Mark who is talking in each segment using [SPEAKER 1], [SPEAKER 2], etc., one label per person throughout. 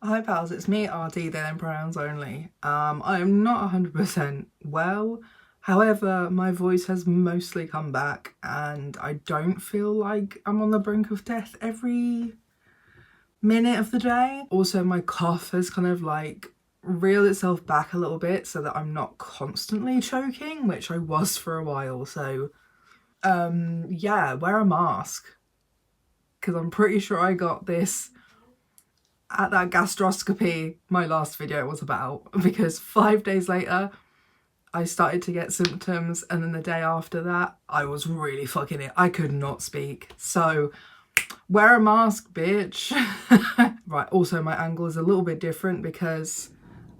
[SPEAKER 1] Hi pals, it's me, RD, then pronouns only. I am not 100% well. However, my voice has mostly come back and I don't feel like I'm on the brink of death every minute of the day. Also, my cough has kind of like reeled itself back a little bit so that I'm not constantly choking, which I was for a while. So, yeah, wear a mask. Because I'm pretty sure I got this at that gastroscopy my last video was about, because 5 days later I started to get symptoms, and then the day after that I was really fucking it. I could not speak. So wear a mask, bitch. Right, also my angle is a little bit different because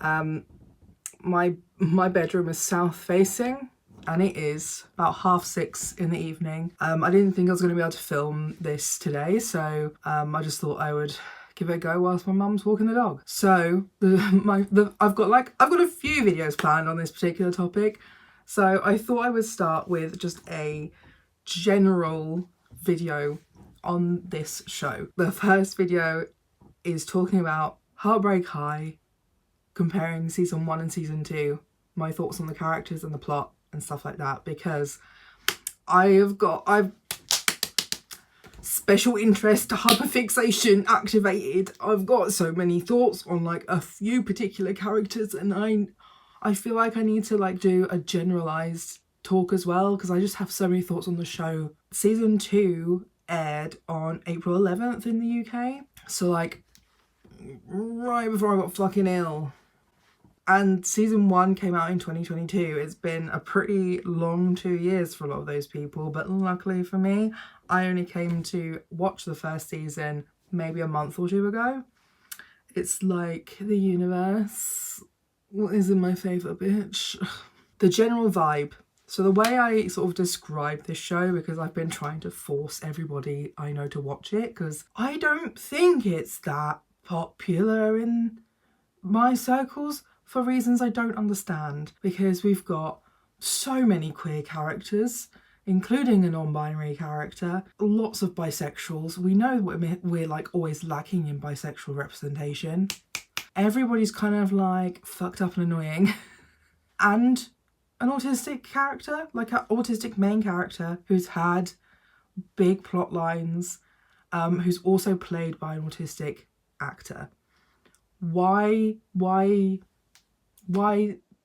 [SPEAKER 1] my bedroom is south facing and it is about 6:30 in the evening. I didn't think I was going to be able to film this today, so I just thought I would give it a go whilst my mum's walking the dog. So I've got a few videos planned on this particular topic. So I thought I would start with just a general video on this show. The first video is talking about Heartbreak High, comparing season 1 and season 2, my thoughts on the characters and the plot and stuff like that, because I've special interest hyperfixation activated. I've got so many thoughts on like a few particular characters, and I feel like I need to like do a generalized talk as well, because I just have so many thoughts on the show. Season 2 aired on April 11th in the UK, so like right before I got fucking ill. And season 1 came out in 2022. It's been a pretty long 2 years for a lot of those people, but luckily for me, I only came to watch the first season maybe a month or two ago. It's like the universe isn't my favourite bitch. The general vibe. So the way I sort of describe this show, because I've been trying to force everybody I know to watch it, because I don't think it's that popular in my circles, for reasons I don't understand, because we've got so many queer characters, including a non-binary character, lots of bisexuals. We know we're like always lacking in bisexual representation. Everybody's kind of like fucked up and annoying. And an autistic character, like an autistic main character who's had big plot lines, who's also played by an autistic actor. Why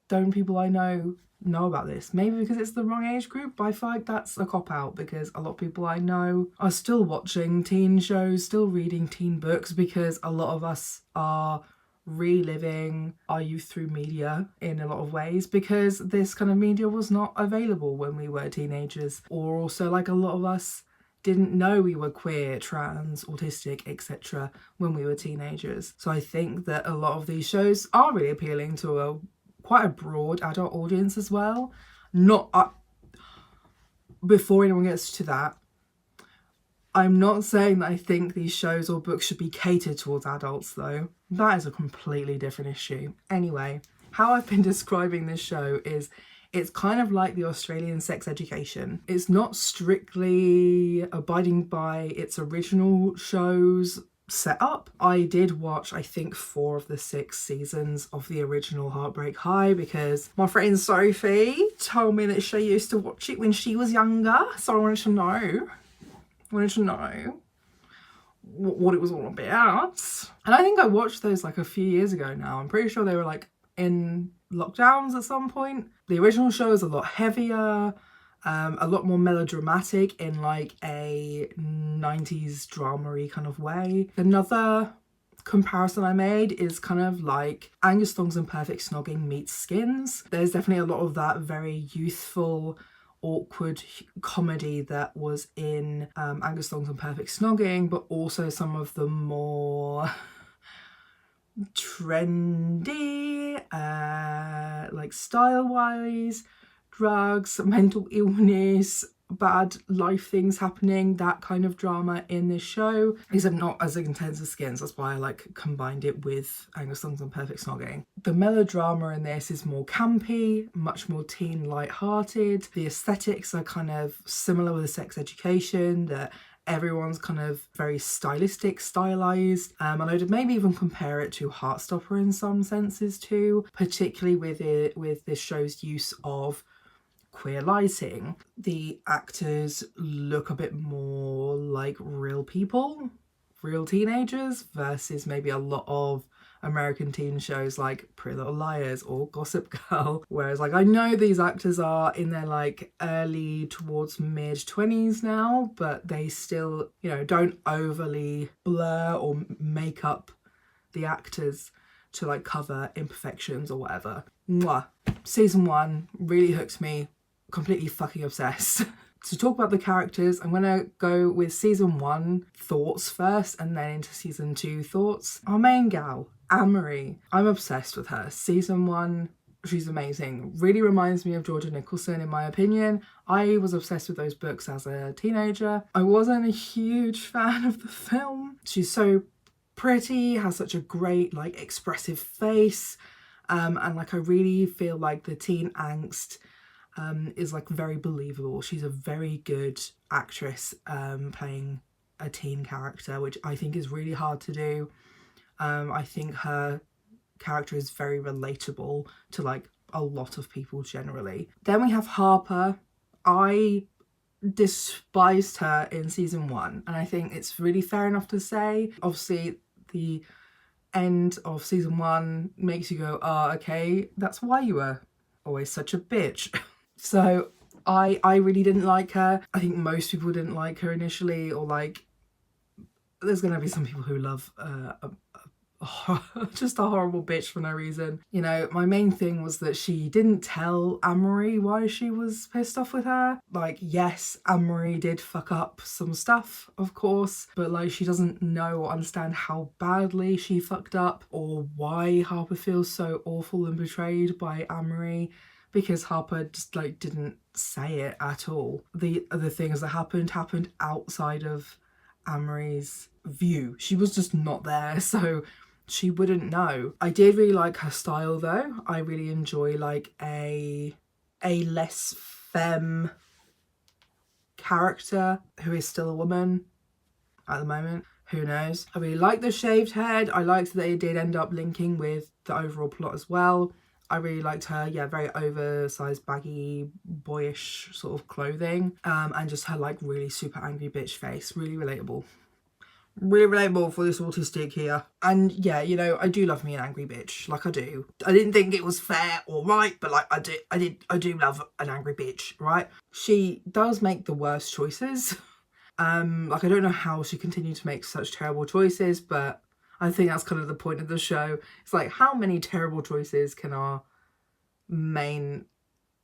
[SPEAKER 1] don't people I know about this? Maybe because it's the wrong age group, but I feel like that's a cop-out, because a lot of people I know are still watching teen shows, still reading teen books, because a lot of us are reliving our youth through media in a lot of ways, because this kind of media was not available when we were teenagers. Or also like a lot of us didn't know we were queer, trans, autistic, etc. when we were teenagers. So I think that a lot of these shows are really appealing to quite a broad adult audience as well. Before anyone gets to that, I'm not saying that I think these shows or books should be catered towards adults though. That is a completely different issue. Anyway, how I've been describing this show is it's kind of like the Australian sex education. It's not strictly abiding by its original show's setup. I did watch, I think, 4 of the 6 seasons of the original Heartbreak High, because my friend Sophie told me that she used to watch it when she was younger. So I wanted to know what it was all about. And I think I watched those like a few years ago now. I'm pretty sure they were like in lockdowns at some point. The original show is a lot heavier, a lot more melodramatic in like a 90s drama-y kind of way. Another comparison I made is kind of like Angus Thongs and Perfect Snogging meets Skins. There's definitely a lot of that very youthful, awkward comedy that was in Angus Thongs and Perfect Snogging, but also some of the more trendy, like style-wise, drugs, mental illness, bad life things happening, that kind of drama in this show, except not as intense as Skins. That's why I like combined it with Angus Thongs and Perfect Snogging. The melodrama in this is more campy, much more teen light-hearted. The aesthetics are kind of similar with the sex education, that Everyone's kind of very stylized, and I'd maybe even compare it to Heartstopper in some senses too, particularly with this show's use of queer lighting. The actors look a bit more like real people, real teenagers, versus maybe a lot of American teen shows like Pretty Little Liars or Gossip Girl. Whereas like I know these actors are in their like early towards mid 20s now, but they still, you know, don't overly blur or make up the actors to like cover imperfections or whatever. Mwah. Season 1 really hooked me, completely fucking obsessed. To talk about the characters, I'm gonna go with season 1 thoughts first and then into season 2 thoughts. Our main gal, Amory. I'm obsessed with her. Season 1, she's amazing. Really reminds me of Georgia Nicholson in my opinion. I was obsessed with those books as a teenager. I wasn't a huge fan of the film. She's so pretty, has such a great like expressive face, and like I really feel like the teen angst is like very believable. She's a very good actress playing a teen character, which I think is really hard to do. I think her character is very relatable to like a lot of people generally. Then we have Harper. I despised her in season 1, and I think it's really fair enough to say. Obviously the end of season 1 makes you go, oh okay, that's why you were always such a bitch. So I really didn't like her. I think most people didn't like her initially, or like there's gonna be some people who love just a horrible bitch for no reason. You know, my main thing was that she didn't tell Amory why she was pissed off with her. Like, yes, Amory did fuck up some stuff, of course, but like she doesn't know or understand how badly she fucked up or why Harper feels so awful and betrayed by Amory, because Harper just like didn't say it at all. The other things that happened outside of Amory's view. She was just not there, so she wouldn't know. I did really like her style though. I really enjoy like a less femme character who is still a woman at the moment. Who knows? I really like the shaved head. I liked that they did end up linking with the overall plot as well. I really liked her, yeah, very oversized, baggy, boyish sort of clothing. And just her like really super angry bitch face. Really relatable. Really relatable for this autistic here. And yeah, you know, I do love me an angry bitch. Like I do. I didn't think it was fair or right, but like I do love an angry bitch, right? She does make the worst choices. Like I don't know how she continued to make such terrible choices, but I think that's kind of the point of the show. It's like, how many terrible choices can our main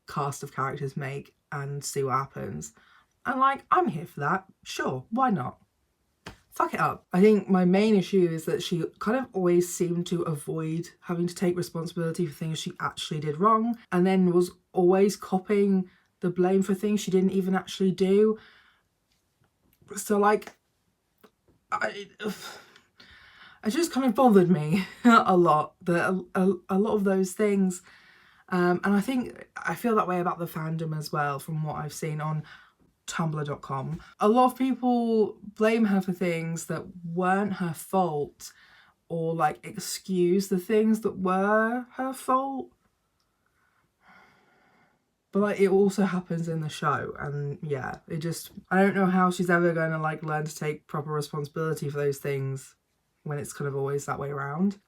[SPEAKER 1] cast of characters make and see what happens? And like, I'm here for that. Sure, why not? Fuck it up. I think my main issue is that she kind of always seemed to avoid having to take responsibility for things she actually did wrong, and then was always copping the blame for things she didn't even actually do. So like, it just kind of bothered me a lot, that a lot of those things, and I feel that way about the fandom as well, from what I've seen on tumblr.com. A lot of people blame her for things that weren't her fault, or like excuse the things that were her fault. But like, it also happens in the show, and yeah, I don't know how she's ever going to like learn to take proper responsibility for those things when it's kind of always that way around.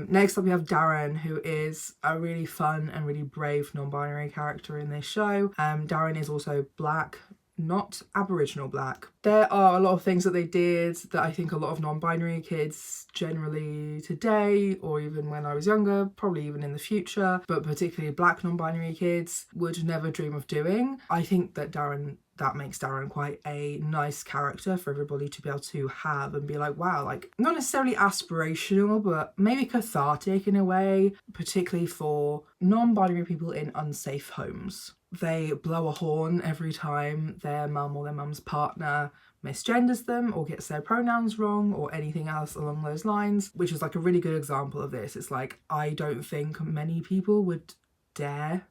[SPEAKER 1] Next up we have Darren, who is a really fun and really brave non-binary character in this show. Darren is also black, not Aboriginal black. There are a lot of things that they did that I think a lot of non-binary kids generally today, or even when I was younger, probably even in the future, but particularly black non-binary kids, would never dream of doing. I think that makes Darren quite a nice character for everybody to be able to have and be like, wow, like not necessarily aspirational, but maybe cathartic in a way, particularly for non-binary people in unsafe homes. They blow a horn every time their mum or their mum's partner misgenders them or gets their pronouns wrong or anything else along those lines, which is like a really good example of this. It's like, I don't think many people would dare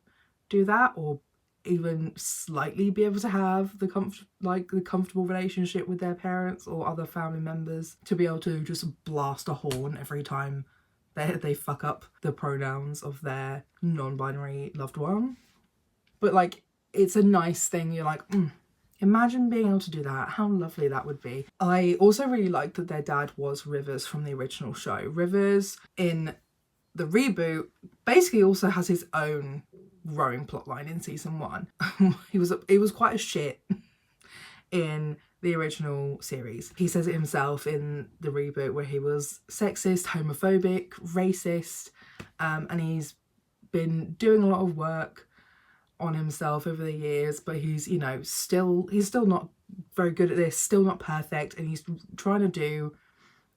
[SPEAKER 1] do that, or even slightly be able to have the comfortable relationship with their parents or other family members, to be able to just blast a horn every time they fuck up the pronouns of their non-binary loved one. But like, it's a nice thing. You're like, imagine being able to do that. How lovely that would be. I also really liked that their dad was Rivers from the original show. Rivers in the reboot basically also has his own growing plotline in season 1. He was quite a shit in the original series. He says it himself in the reboot, where he was sexist, homophobic, racist, and he's been doing a lot of work on himself over the years, but he's, you know, he's still not very good at this, still not perfect, and he's trying to do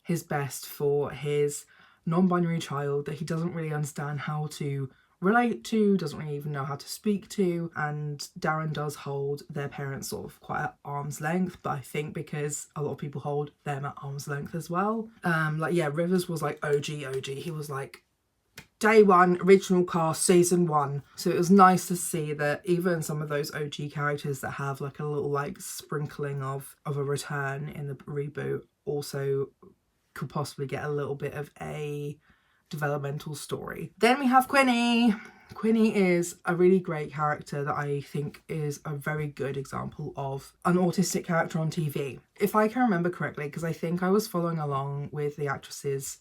[SPEAKER 1] his best for his non-binary child that he doesn't really understand how to relate to, doesn't really even know how to speak to. And Darren does hold their parents sort of quite at arm's length, but I think because a lot of people hold them at arm's length as well. Like, yeah, Rivers was like OG. He was like day 1, original cast, season 1. So it was nice to see that even some of those OG characters that have like a little like sprinkling of a return in the reboot also could possibly get a little bit of a developmental story. Then we have Quinny. Quinny is a really great character that I think is a very good example of an autistic character on TV. If I can remember correctly, because I think I was following along with the actress's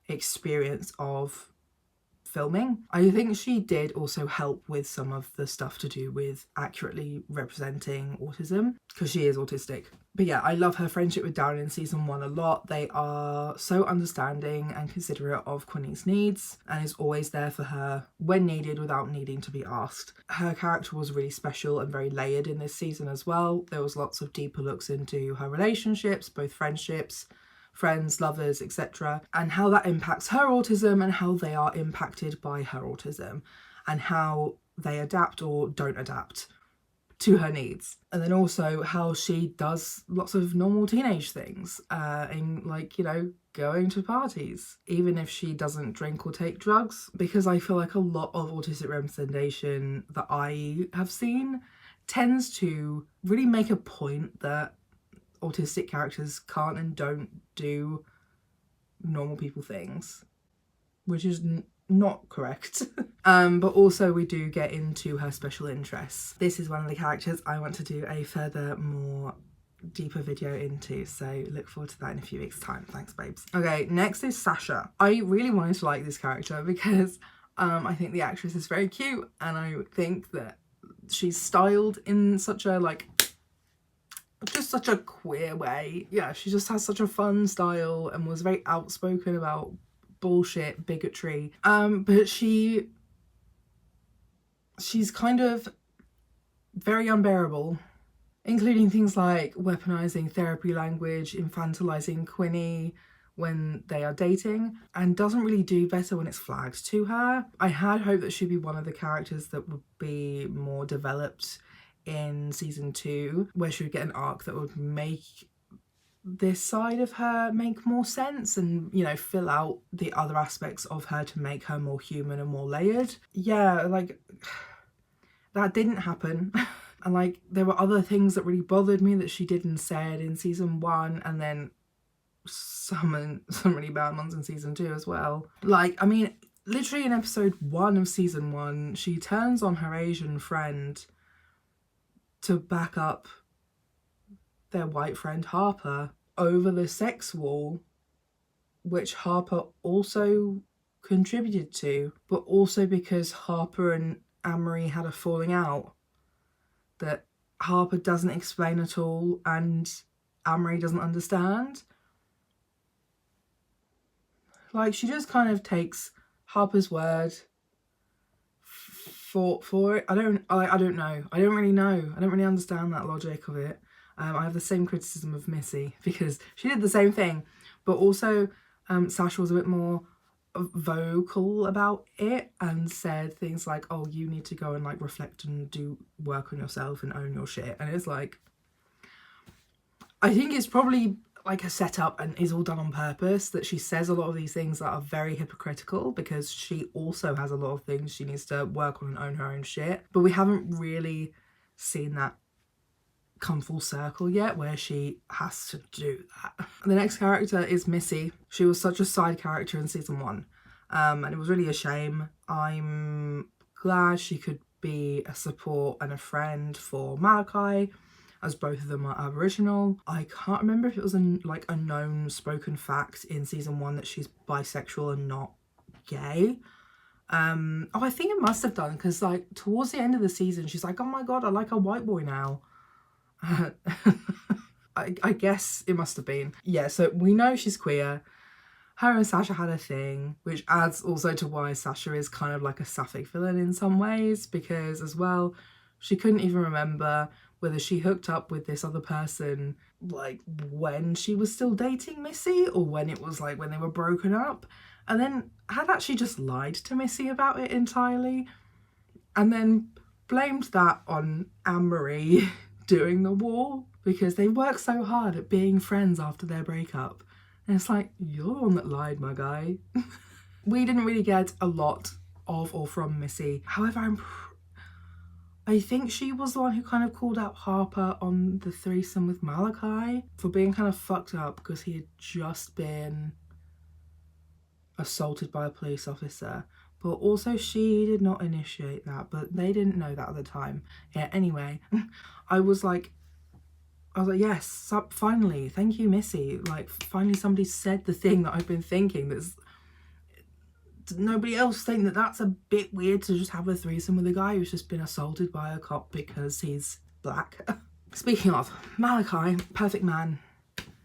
[SPEAKER 1] experience of filming. I think she did also help with some of the stuff to do with accurately representing autism, because she is autistic. But yeah, I love her friendship with Darren in season 1 a lot. They are so understanding and considerate of Quinny's needs, and is always there for her when needed without needing to be asked. Her character was really special and very layered in this season as well. There was lots of deeper looks into her relationships, both friendships, friends, lovers, etc., and how that impacts her autism and how they are impacted by her autism, and how they adapt or don't adapt to her needs. And then also how she does lots of normal teenage things, in like, you know, going to parties, even if she doesn't drink or take drugs, because I feel like a lot of autistic representation that I have seen tends to really make a point that autistic characters can't and don't do normal people things, which is not correct. But also we do get into her special interests. This is one of the characters I want to do a further, more deeper video into, so look forward to that in a few weeks' time. Thanks, babes. Okay, next is Sasha. I really wanted to like this character because I think the actress is very cute, and I think that she's styled in such a like just such a queer way. Yeah, she just has such a fun style and was very outspoken about bullshit bigotry. But she's kind of very unbearable, including things like weaponizing therapy language, infantilizing Quinny when they are dating, and doesn't really do better when it's flagged to her. I had hoped that she'd be one of the characters that would be more developed in season 2, where she would get an arc that would make this side of her make more sense and, you know, fill out the other aspects of her to make her more human and more layered. Yeah, like, that didn't happen. And like, there were other things that really bothered me that she did and said in season 1, and then some really bad ones in season 2 as well. Like, I mean, literally in episode 1 of season 1, she turns on her Asian friend to back up their white friend Harper over the sex wall, which Harper also contributed to, but also because Harper and Amory had a falling out that Harper doesn't explain at all and Amory doesn't understand. Like, she just kind of takes Harper's word for it. I don't know. I don't really know. I don't really understand that logic of it. I have the same criticism of Missy because she did the same thing, but also Sasha was a bit more vocal about it and said things like, oh, you need to go and like reflect and do work on yourself and own your shit. And it's like, I think it's probably like a setup and is all done on purpose, that she says a lot of these things that are very hypocritical because she also has a lot of things she needs to work on and own her own shit. But we haven't really seen that come full circle yet where she has to do that. The next character is Missy. She was such a side character in season 1, and it was really a shame. I'm glad she could be a support and a friend for Malachi, as both of them are Aboriginal. I can't remember if it was a known spoken fact in season 1 that she's bisexual and not gay. Oh, I think it must have done, because like towards the end of the season she's like, oh my god, I like a white boy now. I guess it must have been. Yeah, so we know she's queer. Her and Sasha had a thing, which adds also to why Sasha is kind of like a sapphic villain in some ways, because as well, she couldn't even remember whether she hooked up with this other person like when she was still dating Missy or when it was like when they were broken up, and then had actually just lied to Missy about it entirely, and then blamed that on Anne-Marie doing the war because they worked so hard at being friends after their breakup. And it's like, you're the one that lied, my guy. We didn't really get a lot of or from Missy. However, I think she was the one who kind of called out Harper on the threesome with Malachi for being kind of fucked up because he had just been assaulted by a police officer. But also she did not initiate that, but they didn't know that at the time. Yeah, anyway, I was like, yes, finally, thank you, Missy. Like, finally somebody said the thing that I've been thinking. That's nobody else think that that's a bit weird to just have a threesome with a guy who's just been assaulted by a cop because he's black. Speaking of, Malachi, perfect man.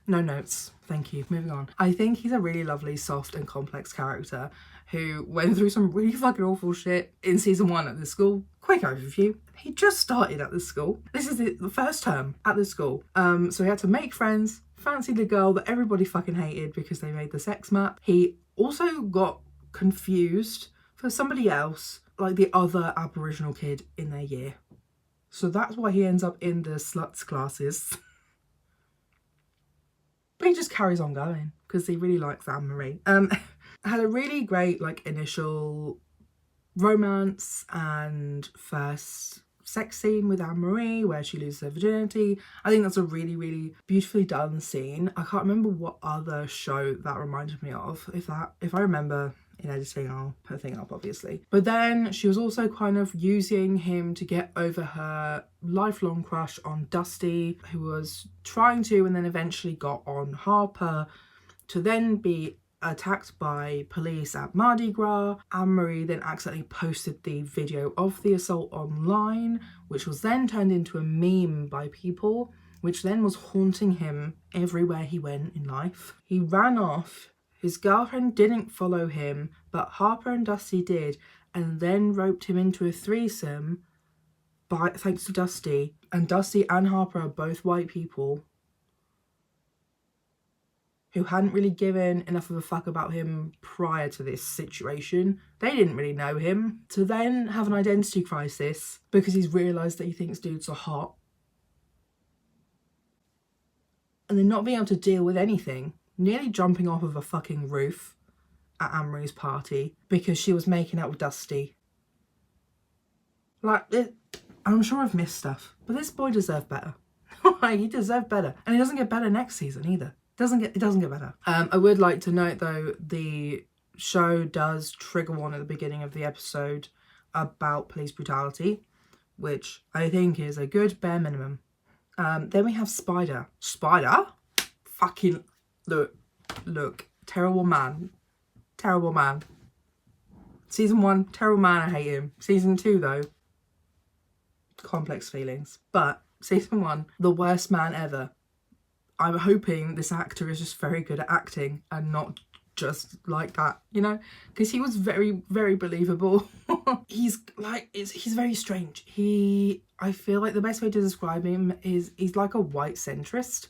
[SPEAKER 1] No notes, thank you, moving on. I think he's a really lovely, soft and complex character who went through some really fucking awful shit in season 1 at the school. Quick overview. He just started at the school. This is the first term at the school. So he had to make friends, fancy the girl that everybody fucking hated because they made the sex map. He also got confused for somebody else, like the other Aboriginal kid in their year. So that's why he ends up in the sluts classes. But he just carries on going because he really likes Anne-Marie. Had a really great like initial romance and first sex scene with Anne-Marie where she loses her virginity. I think that's a really, really beautifully done scene. I can't remember what other show that reminded me of. If I remember in editing, I'll put a thing up, obviously. But then she was also kind of using him to get over her lifelong crush on Dusty, who was trying to and then eventually got on Harper, to then be attacked by police at Mardi Gras. Anne-Marie then accidentally posted the video of the assault online, which was then turned into a meme by people, which then was haunting him everywhere he went in life. He ran off. His girlfriend didn't follow him, but Harper and Dusty did, and then roped him into a threesome thanks to Dusty. And Dusty and Harper are both white people who hadn't really given enough of a fuck about him prior to this situation. They didn't really know him. To then have an identity crisis because he's realised that he thinks dudes are hot. And then not being able to deal with anything. Nearly jumping off of a fucking roof at Anne-Marie's party because she was making out with Dusty. Like, I'm sure I've missed stuff, but this boy deserved better. Like, he deserved better. And he doesn't get better next season either. It doesn't get better. I would like to note though, the show does trigger one at the beginning of the episode about police brutality, which I think is a good bare minimum. Then we have Spider. Spider? Fucking look, terrible man. Terrible man. Season 1, terrible man, I hate him. Season 2 though, complex feelings. But season 1, the worst man ever. I'm hoping this actor is just very good at acting and not just like that, you know, because he was very, very believable. He's very strange. I feel like the best way to describe him is he's like a white centrist,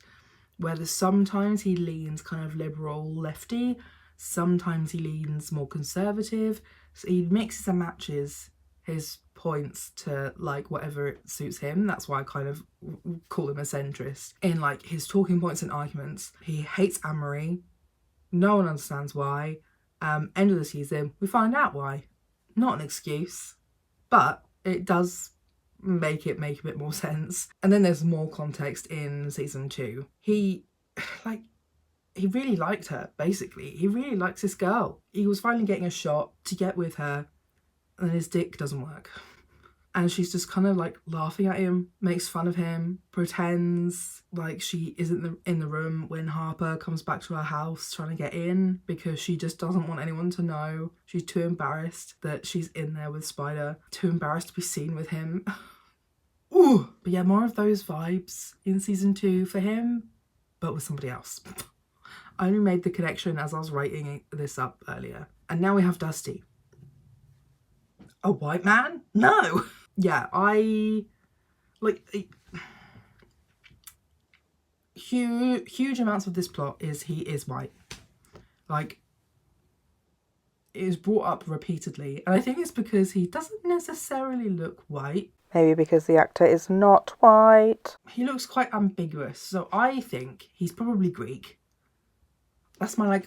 [SPEAKER 1] where sometimes he leans kind of liberal lefty, sometimes he leans more conservative. So he mixes and matches his points to like whatever it suits him. That's why I kind of call him a centrist. In like his talking points and arguments, he hates Anne-Marie. No one understands why. End of the season, we find out why. Not an excuse, but it does make a bit more sense. And then there's more context in season 2. He really liked her, basically. He really likes this girl. He was finally getting a shot to get with her, and his dick doesn't work. And she's just kind of like laughing at him, makes fun of him, pretends like she isn't in the room when Harper comes back to her house trying to get in, because she just doesn't want anyone to know. She's too embarrassed that she's in there with Spider, too embarrassed to be seen with him. Ooh! But yeah, more of those vibes in season 2 for him, but with somebody else. I only made the connection as I was writing this up earlier. And now we have Dusty. A white man? No! Yeah, huge amounts of this plot is he is white. Like, it is brought up repeatedly. And I think it's because he doesn't necessarily look white.
[SPEAKER 2] Maybe because the actor is not white.
[SPEAKER 1] He looks quite ambiguous. So I think he's probably Greek. That's my,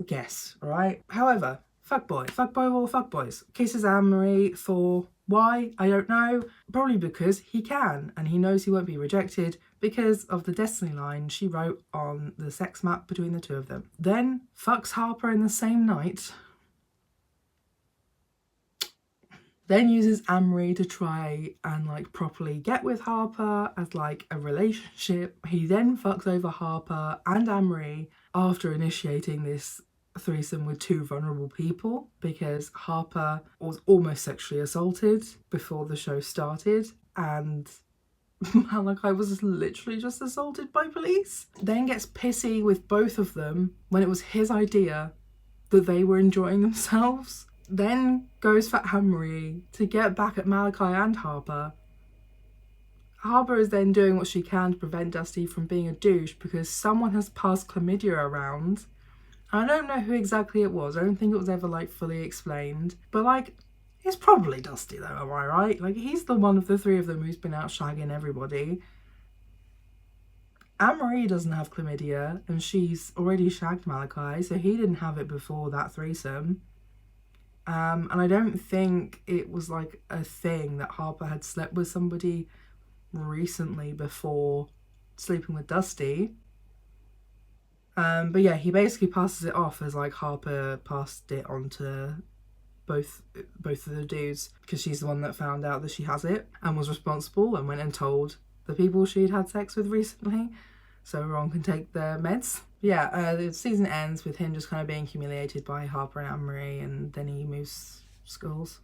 [SPEAKER 1] guess, alright? However, fuckboy of all fuckboys. Kisses Anne-Marie for why? I don't know. Probably because he can, and he knows he won't be rejected because of the destiny line she wrote on the sex map between the two of them. Then fucks Harper in the same night. Then uses Anne-Marie to try and properly get with Harper as a relationship. He then fucks over Harper and Anne-Marie after initiating this threesome with 2 vulnerable people, because Harper was almost sexually assaulted before the show started, and Malachi was literally just assaulted by police. Then gets pissy with both of them when it was his idea that they were enjoying themselves. Then goes for Anne-Marie to get back at Malachi and Harper. Harper is then doing what she can to prevent Dusty from being a douche because someone has passed chlamydia around. I don't know who exactly it was. I don't think it was ever fully explained. But it's probably Dusty though, am I right? He's the one of the 3 of them who's been out shagging everybody. Anne-Marie doesn't have chlamydia and she's already shagged Malachi, so he didn't have it before that threesome. And I don't think it was a thing that Harper had slept with somebody recently before sleeping with Dusty. But yeah, he basically passes it off as Harper passed it on to both of the dudes because she's the one that found out that she has it and was responsible and went and told the people she'd had sex with recently so Ron can take their meds. Yeah, the season ends with him just kind of being humiliated by Harper and Anne-Marie, and then he moves schools.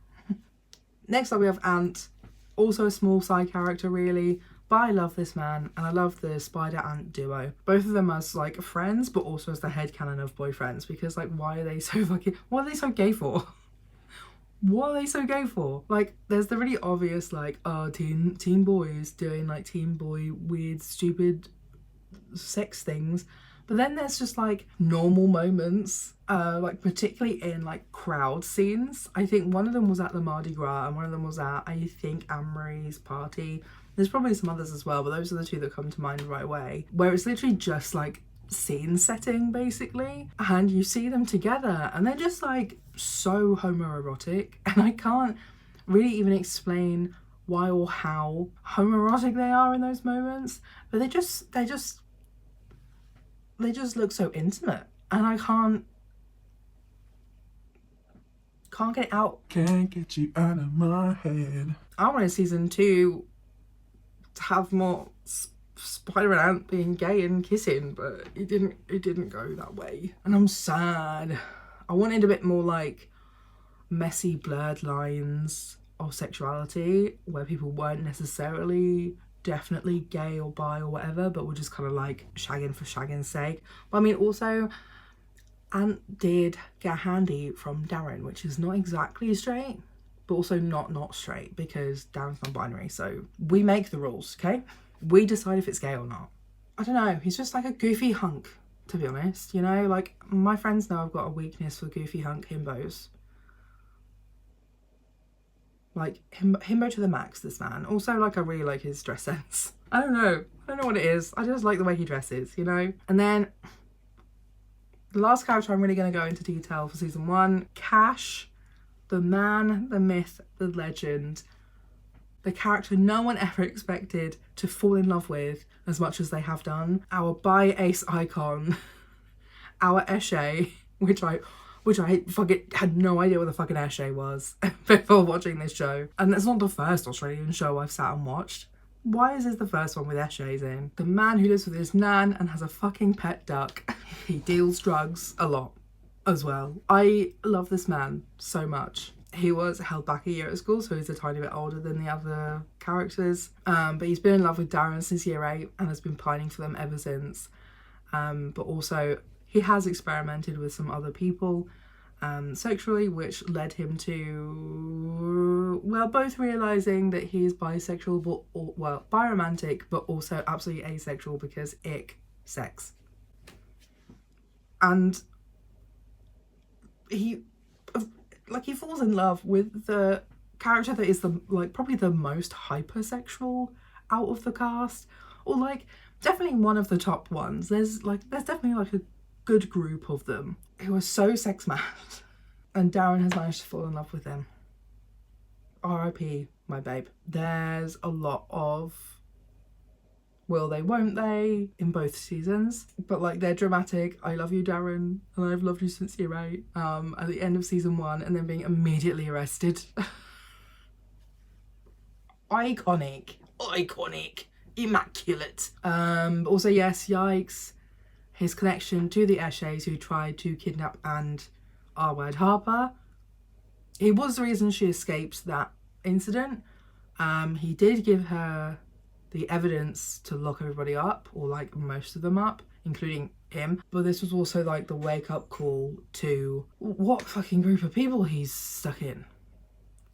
[SPEAKER 1] Next up we have Ant, also a small side character really, but I love this man and I love the Spider-Ant duo. Both of them as friends, but also as the headcanon of boyfriends, because why are they so what are they so gay for? What are they so gay for? There's the really obvious teen boys doing teen boy weird stupid sex things, but then there's just normal moments, particularly in crowd scenes. I think one of them was at the Mardi Gras and one of them was at, I think, Anne-Marie's party. There's probably some others as well, but those are the 2 that come to mind right away, where it's literally just scene setting basically, and you see them together and they're just so homoerotic, and I can't really even explain why or how homoerotic they are in those moments, but they just look so intimate, and I can't get it out.
[SPEAKER 3] Can't get you out of my head.
[SPEAKER 1] I wanted season 2 to have more Spider and Ant being gay and kissing, but it didn't go that way, and I'm sad. I wanted a bit more messy blurred lines of sexuality where people weren't necessarily definitely gay or bi or whatever, but were just kind of shagging for shagging's sake. But I mean, also Ant did get a handy from Darren, which is not exactly straight, but also not straight, because Darren's non-binary, so we make the rules, okay? We decide if it's gay or not. I don't know, he's just a goofy hunk, to be honest, you know? My friends know I've got a weakness for goofy hunk himbos. Like, himbo to the max, this man. Also, like, I really like his dress sense. I don't know what it is. I just like the way he dresses, you know? And then the last character I'm really going to go into detail for season 1, Cash, the man, the myth, the legend, the character no one ever expected to fall in love with as much as they have done. Our bi-ace icon, our Eshe, which I fucking had no idea what the fucking Eshe was before watching this show. And that's not the first Australian show I've sat and watched. Why is this the first one with Eshes in? The man who lives with his nan and has a fucking pet duck. He deals drugs a lot as well. I love this man so much. He was held back a year at school, so he's a tiny bit older than the other characters. But he's been in love with Darren since year 8 and has been pining for them ever since. But also, he has experimented with some other people sexually, which led him to, well, both realising that he's bisexual, but, well, biromantic, but also absolutely asexual because ick, sex. And he falls in love with the character that is probably the most hypersexual out of the cast, or like definitely one of the top ones. There's definitely like a good group of them who are so sex mad, and Darren has managed to fall in love with him. R.I.P. my babe. There's a lot of will they, won't they in both seasons, but like they're dramatic. I love you, Darren, and I've loved you since year 8. At the end of season 1, and then being immediately arrested. Iconic, immaculate. Also, yes, yikes, his connection to the Eshes who tried to kidnap and R-word Harper. He was the reason she escaped that incident. He did give her the evidence to lock everybody up, or like most of them up, including him. But this was also like the wake-up call to what fucking group of people he's stuck in.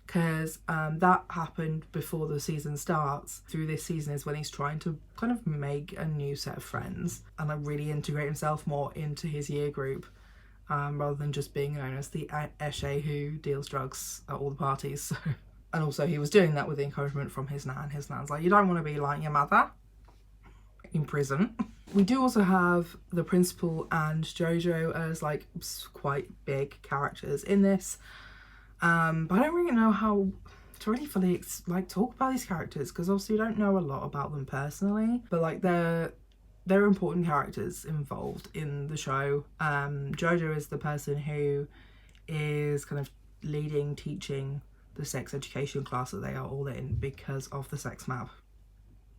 [SPEAKER 1] Because that happened before the season starts. Through this season is when he's trying to kind of make a new set of friends and like really integrate himself more into his year group, rather than just being known as the Eshe who deals drugs at all the parties. So. And also he was doing that with the encouragement from his nan. His nan's like, you don't want to be like your mother in prison. We do also have the principal and Jojo as like quite big characters in this. But I don't really know how to really fully talk about these characters, because obviously we don't know a lot about them personally, but like they're important characters involved in the show. Jojo is the person who is kind of leading, teaching the sex education class that they are all in because of the sex map.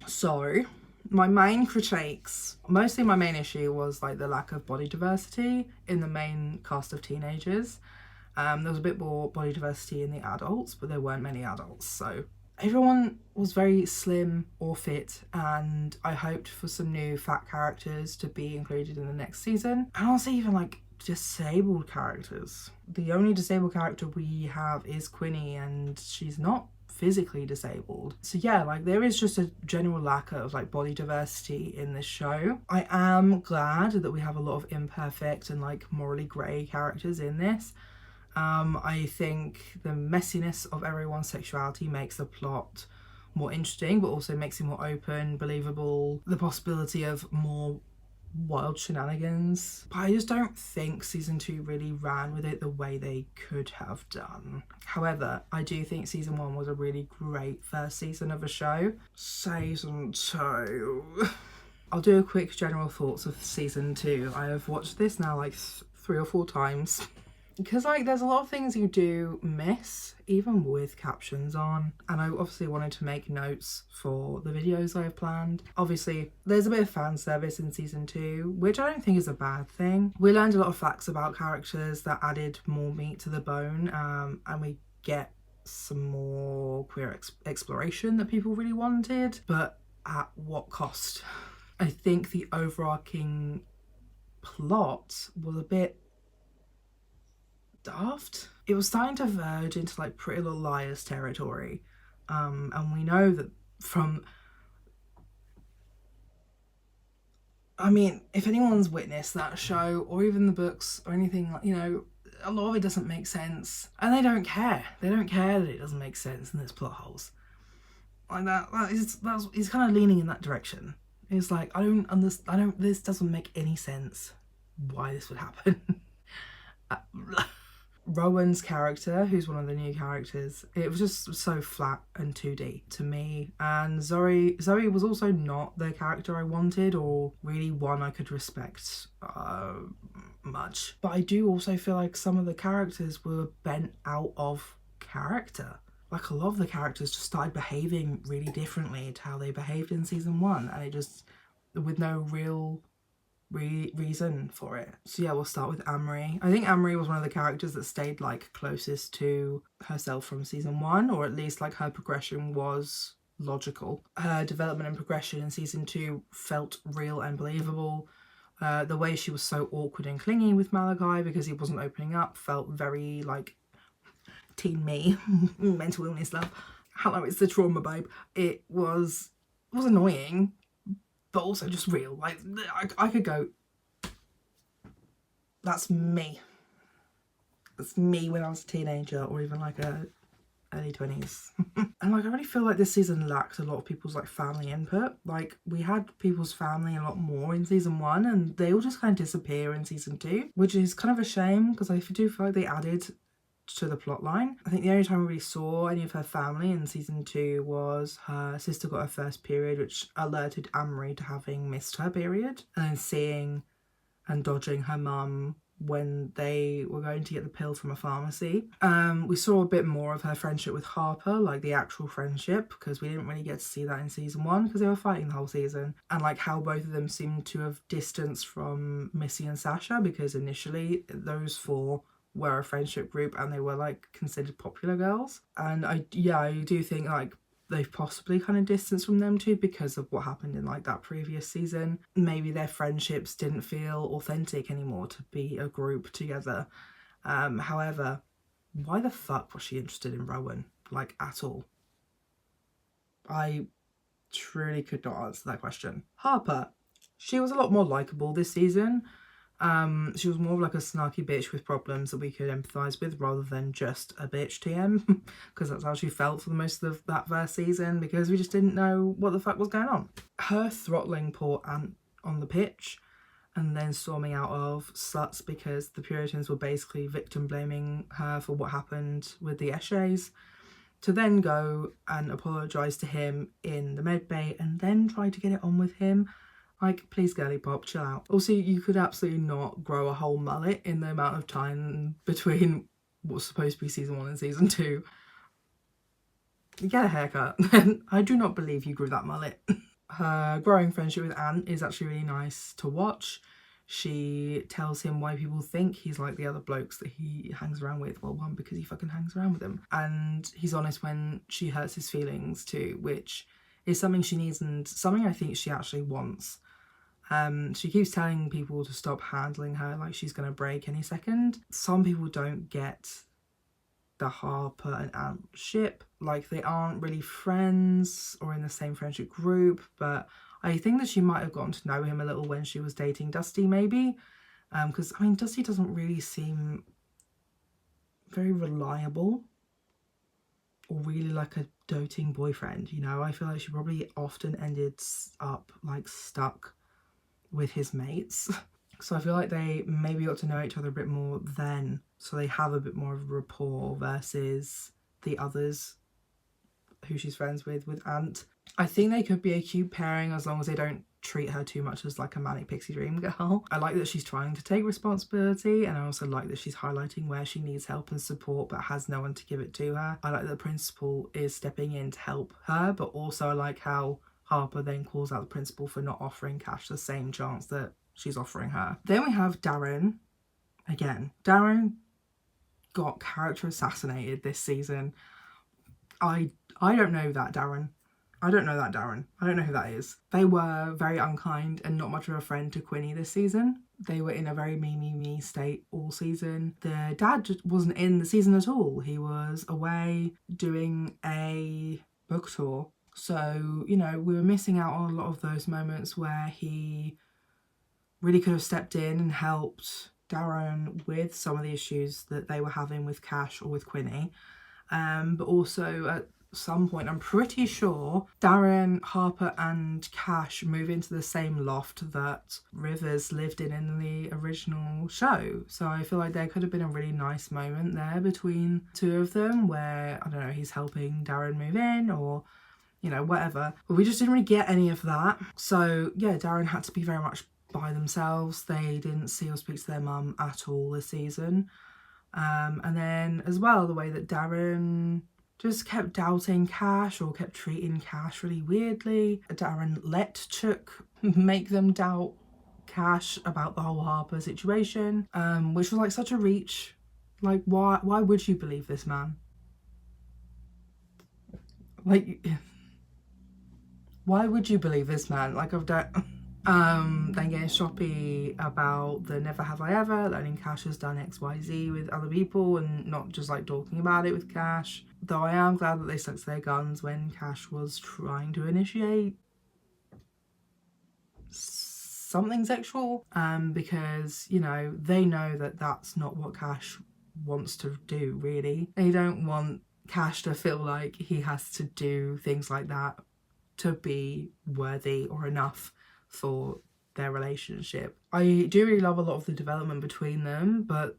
[SPEAKER 1] So my main critiques, mostly my main issue was like the lack of body diversity in the main cast of teenagers. There was a bit more body diversity in the adults, but there weren't many adults, so everyone was very slim or fit, and I hoped for some new fat characters to be included in the next season, and also even like disabled characters. The only disabled character we have is Quinny, and she's not physically disabled. So yeah, like there is just a general lack of like body diversity in this show. I am glad that we have a lot of imperfect and like morally grey characters in this. I think the messiness of everyone's sexuality makes the plot more interesting, but also makes it more open, believable, the possibility of more wild shenanigans. But I just don't think season 2 really ran with it the way they could have done. However, I do think season 1 was a really great first season of a show. Season 2. I'll do a quick general thoughts of season 2. I have watched this now like 3 or 4 times. Because like there's a lot of things you do miss, even with captions on, and I obviously wanted to make notes for the videos I have planned. Obviously there's a bit of fan service in season 2, which I don't think is a bad thing. We learned a lot of facts about characters that added more meat to the bone, and we get some more queer exploration that people really wanted, but at what cost? I think the overarching plot was a bit daft. It was starting to verge into like Pretty Little Liars territory, and we know that from, I mean, if anyone's witnessed that show or even the books or anything, like, you know, a lot of it doesn't make sense, and they don't care. They don't care that it doesn't make sense and there's plot holes. Like he's kind of leaning in that direction. It's like, I don't understand. This doesn't make any sense. Why this would happen? Rowan's character, who's one of the new characters, it was just so flat and 2D to me. And Zoe was also not the character I wanted, or really one I could respect much. But I do also feel like some of the characters were bent out of character. Like, a lot of the characters just started behaving really differently to how they behaved in season 1, and it just, with no real reason for it. So yeah, we'll start with Amory. I think Amory was one of the characters that stayed like closest to herself from season 1, or at least like her progression was logical. Her development and progression in season 2 felt real and believable. The way she was so awkward and clingy with Malachi because he wasn't opening up felt very like teen me, mental illness stuff. Hello, it's the trauma, babe. It was annoying, but also just real. Like, I could go, that's me. That's me when I was a teenager, or even like a early 20s. And like, I really feel like this season lacked a lot of people's like family input. Like, we had people's family a lot more in season 1, and they all just kind of disappear in season 2, which is kind of a shame because I do feel like they added to the plot line. I think the only time we really saw any of her family in season 2 was her sister got her first period, which alerted Amory to having missed her period, and then seeing and dodging her mum when they were going to get the pill from a pharmacy. We saw a bit more of her friendship with Harper, like the actual friendship, because we didn't really get to see that in season 1 because they were fighting the whole season, and like how both of them seemed to have distanced from Missy and Sasha, because initially those 4 were a friendship group and they were like considered popular girls. And I do think like they've possibly kind of distanced from them too because of what happened in like that previous season. Maybe their friendships didn't feel authentic anymore to be a group together. However, why the fuck was she interested in Rowan, like, at all? I truly could not answer that question. Harper, she was a lot more likable this season. She was more of like a snarky bitch with problems that we could empathise with, rather than just a bitch TM, because that's how she felt for the most of that first season, because we just didn't know what the fuck was going on. Her throttling poor Ant on the pitch and then storming out of Sluts because the Puritans were basically victim blaming her for what happened with the Eshays, to then go and apologise to him in the medbay and then try to get it on with him. Like, please, girly pop, chill out. Also, you could absolutely not grow a whole mullet in the amount of time between what's supposed to be season 1 and season 2. Get a haircut. I do not believe you grew that mullet. Her growing friendship with Ant is actually really nice to watch. She tells him why people think he's like the other blokes that he hangs around with. Well, one, because he fucking hangs around with them. And he's honest when she hurts his feelings too, which is something she needs and something I think she actually wants. She keeps telling people to stop handling her like she's going to break any second. Some people don't get the Harper and Ant ship. Like, they aren't really friends or in the same friendship group, but I think that she might have gotten to know him a little when she was dating Dusty, maybe. Because, I mean, Dusty doesn't really seem very reliable or really like a doting boyfriend, you know? I feel like she probably often ended up, like, stuck with his mates. So I feel like they maybe got to know each other a bit more then, so they have a bit more of a rapport versus the others who she's friends with Ant. I think they could be a cute pairing as long as they don't treat her too much as like a manic pixie dream girl. I like that she's trying to take responsibility, and I also like that she's highlighting where she needs help and support but has no one to give it to her. I like that the principal is stepping in to help her, but also I like how Harper then calls out the principal for not offering Cash the same chance that she's offering her. Then we have Darren. Again, Darren got character assassinated this season. I don't know that Darren. I don't know that Darren. I don't know who that is. They were very unkind and not much of a friend to Quinny this season. They were in a very me state all season. Their dad just wasn't in the season at all. He was away doing a book tour. So, you know, we were missing out on a lot of those moments where he really could have stepped in and helped Darren with some of the issues that they were having with Cash or with Quinny. But also at some point, I'm pretty sure Darren, Harper and Cash move into the same loft that Rivers lived in the original show. So I feel like there could have been a really nice moment there between two of them where, I don't know, he's helping Darren move in or, you know, whatever. But we just didn't really get any of that. So yeah, Darren had to be very much by themselves. They didn't see or speak to their mum at all this season. And then as well, the way that Darren just kept doubting Cash or kept treating Cash really weirdly. Darren let Chuck make them doubt Cash about the whole Harper situation, which was like such a reach. Like, why would you believe this man? Like, why would you believe this man? Like, I've done. Then getting shoppy about the never have I ever, learning Cash has done XYZ with other people and not just like talking about it with Cash. Though I am glad that they stuck to their guns when Cash was trying to initiate something sexual, because, you know, they know that that's not what Cash wants to do, really. They don't want Cash to feel like he has to do things like that to be worthy or enough for their relationship. I do really love a lot of the development between them, but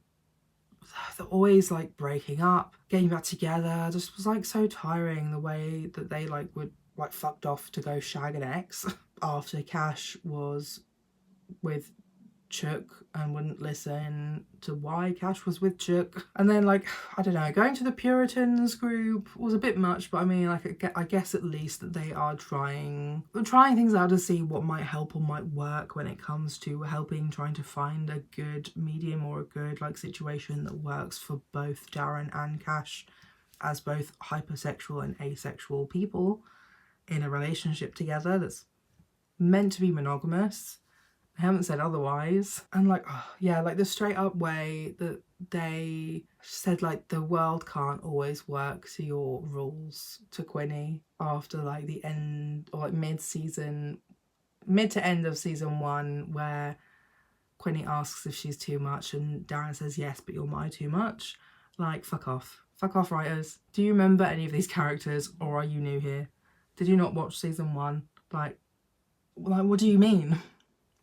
[SPEAKER 1] they're always like breaking up, getting back together. Just was like so tiring the way that they like would like fucked off to go shag an ex after Cash was with Chuck and wouldn't listen to why Cash was with Chuck. And then, like, I don't know, going to the Puritans group was a bit much, but I mean, like, I guess at least that they are trying things out to see what might help or might work when it comes to trying to find a good medium or a good, like, situation that works for both Darren and Cash as both hypersexual and asexual people in a relationship together that's meant to be monogamous. I haven't said otherwise. And like, oh, yeah, like the straight up way that they said like the world can't always work to your rules to Quinny after like the end or like mid to end of season 1, where Quinny asks if she's too much and Darren says yes, but you're my too much. Like, fuck off writers. Do you remember any of these characters, or are you new here? Did you not watch season 1? Like what do you mean?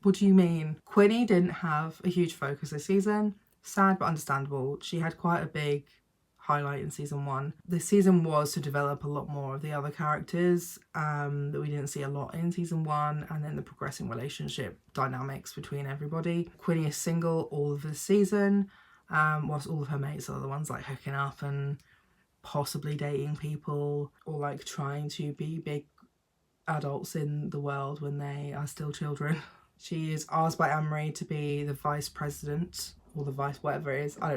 [SPEAKER 1] What do you mean? Quinny didn't have a huge focus this season. Sad but understandable. She had quite a big highlight in season 1. This season was to develop a lot more of the other characters that we didn't see a lot in season 1, and then the progressing relationship dynamics between everybody. Quinny is single all of this season, whilst all of her mates are the ones like hooking up and possibly dating people or like trying to be big adults in the world when they are still children. She is asked by Anne-Marie to be the vice president or the vice whatever it is. I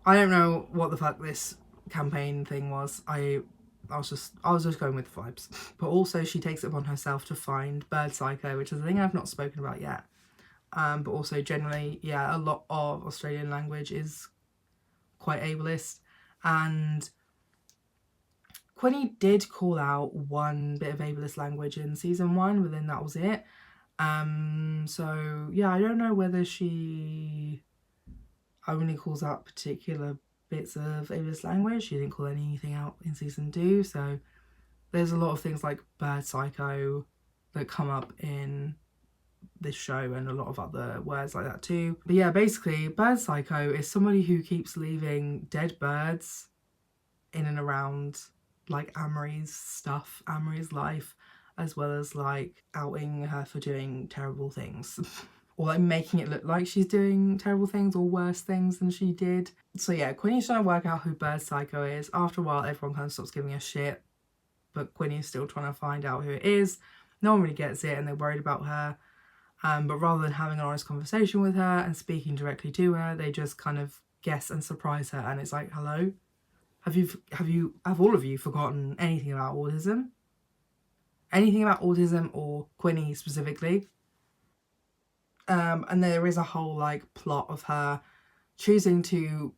[SPEAKER 1] don't know what the fuck this campaign thing was. I was just going with the vibes. But also she takes it upon herself to find Bird Psycho, which is a thing I've not spoken about yet. But also generally, yeah, a lot of Australian language is quite ableist, and Quinny did call out one bit of ableist language in season 1, but then that was it. So yeah, I don't know whether she only calls out particular bits of ableist language. She didn't call anything out in season 2, so there's a lot of things like Bird Psycho that come up in this show and a lot of other words like that too. But yeah, basically Bird Psycho is somebody who keeps leaving dead birds in and around like Anne-Marie's life, as well as like outing her for doing terrible things or like making it look like she's doing terrible things or worse things than she did. So yeah, Quinny's trying to work out who Bird Psycho is. After a while, everyone kind of stops giving a shit, but Quinny's still trying to find out who it is. No one really gets it and they're worried about her. But rather than having an honest conversation with her and speaking directly to her, they just kind of guess and surprise her. And it's like, hello? Have all of you forgotten anything about autism? Anything about autism or Quinny specifically? And there is a whole like plot of her choosing to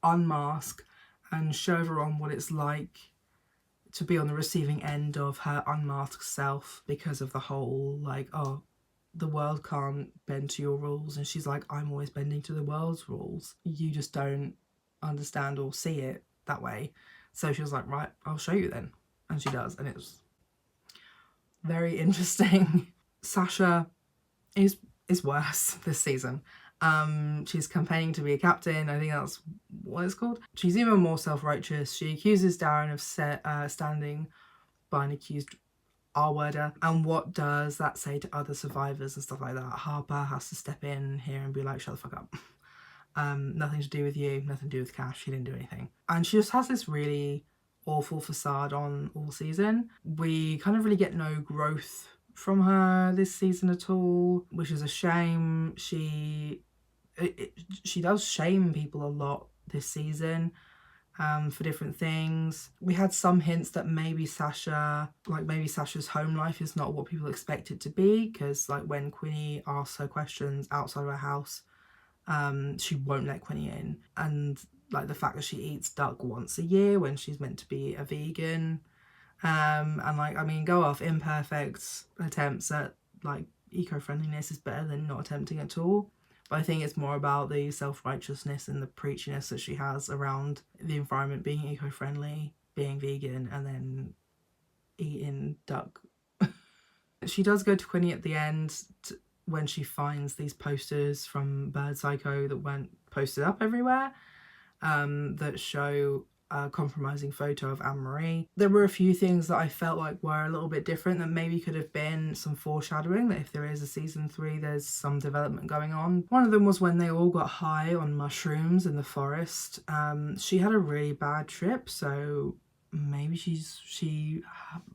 [SPEAKER 1] unmask and show everyone what it's like to be on the receiving end of her unmasked self, because of the whole like, oh, the world can't bend to your rules. And she's like, I'm always bending to the world's rules. You just don't understand or see it that way. So she was like, right, I'll show you then. And she does. And it was very interesting. Sasha is worse this season. She's campaigning to be a captain. I think that's what it's called. She's even more self-righteous. She accuses Darren of standing by an accused R-worder. And what does that say to other survivors and stuff like that? Harper has to step in here and be like, shut the fuck up. Nothing to do with you, nothing to do with Cash. She didn't do anything. And she just has this really awful facade on all season. We kind of really get no growth from her this season at all, which is a shame. She does shame people a lot this season for different things. We had some hints that maybe Sasha's home life is not what people expect it to be, because like when Quinny asks her questions outside of her house, she won't let Quinny in, and like the fact that she eats duck once a year when she's meant to be a vegan, and like, I mean, go off, imperfect attempts at like eco-friendliness is better than not attempting at all. But I think it's more about the self-righteousness and the preachiness that she has around the environment, being eco-friendly, being vegan, and then eating duck. She does go to Quinny at the end when she finds these posters from Bird Psycho that weren't posted up everywhere, that show a compromising photo of Anne-Marie. There were a few things that I felt like were a little bit different, that maybe could have been some foreshadowing that if there is a season 3, there's some development going on. One of them was when they all got high on mushrooms in the forest. She had a really bad trip, so maybe she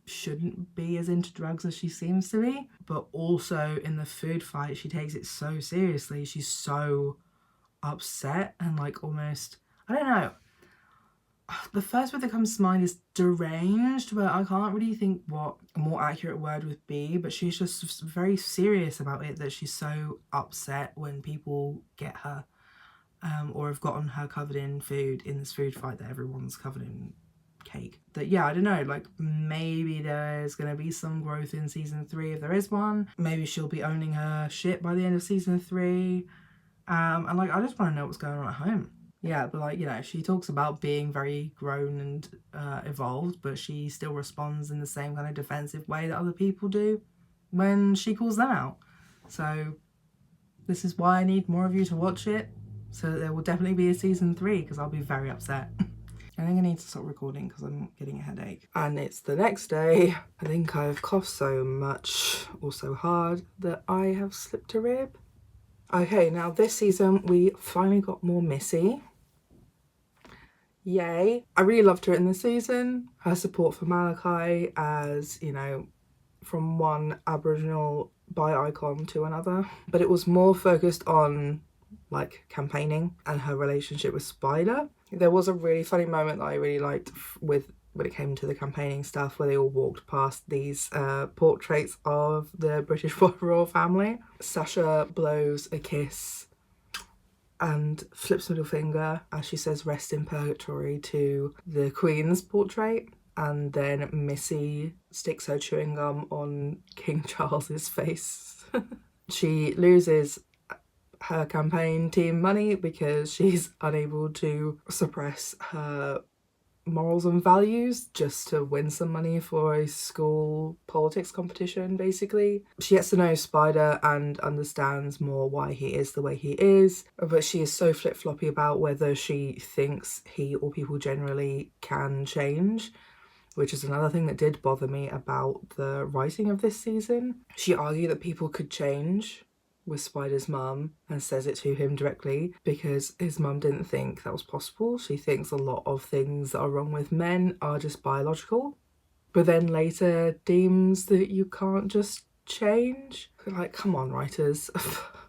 [SPEAKER 1] shouldn't be as into drugs as she seems to be. But also in the food fight, she takes it so seriously. She's so upset and like almost, I don't know, the first word that comes to mind is deranged, but I can't really think what a more accurate word would be. But she's just very serious about it, that she's so upset when people get her or have gotten her covered in food in this food fight that everyone's covered in cake. That, yeah, I don't know, like maybe there's gonna be some growth in season 3 if there is one. Maybe she'll be owning her shit by the end of season 3. And like, I just want to know what's going on at home. Yeah, but like, you know, she talks about being very grown and evolved, but she still responds in the same kind of defensive way that other people do when she calls them out. So this is why I need more of you to watch it, so that there will definitely be a season 3, because I'll be very upset. I think I need to stop recording because I'm getting a headache. And it's the next day. I think I've coughed so much or so hard that I have slipped a rib. Okay, now this season we finally got more Missy. Yay. I really loved her in this season. Her support for Malachi as, you know, from one Aboriginal bi icon to another. But it was more focused on like campaigning and her relationship with Spider. There was a really funny moment that I really liked when it came to the campaigning stuff, where they all walked past these portraits of the British royal family. Sasha blows a kiss and flips middle finger as she says rest in purgatory to the Queen's portrait, and then Missy sticks her chewing gum on King Charles's face. She loses her campaign team money because she's unable to suppress her morals and values just to win some money for a school politics competition, basically. She gets to know Spider and understands more why he is the way he is, but she is so flip-floppy about whether she thinks he or people generally can change, which is another thing that did bother me about the writing of this season. She argued that people could change with Spider's mum and says it to him directly because his mum didn't think that was possible. She thinks a lot of things that are wrong with men are just biological, but then later deems that you can't just change. Like, come on, writers.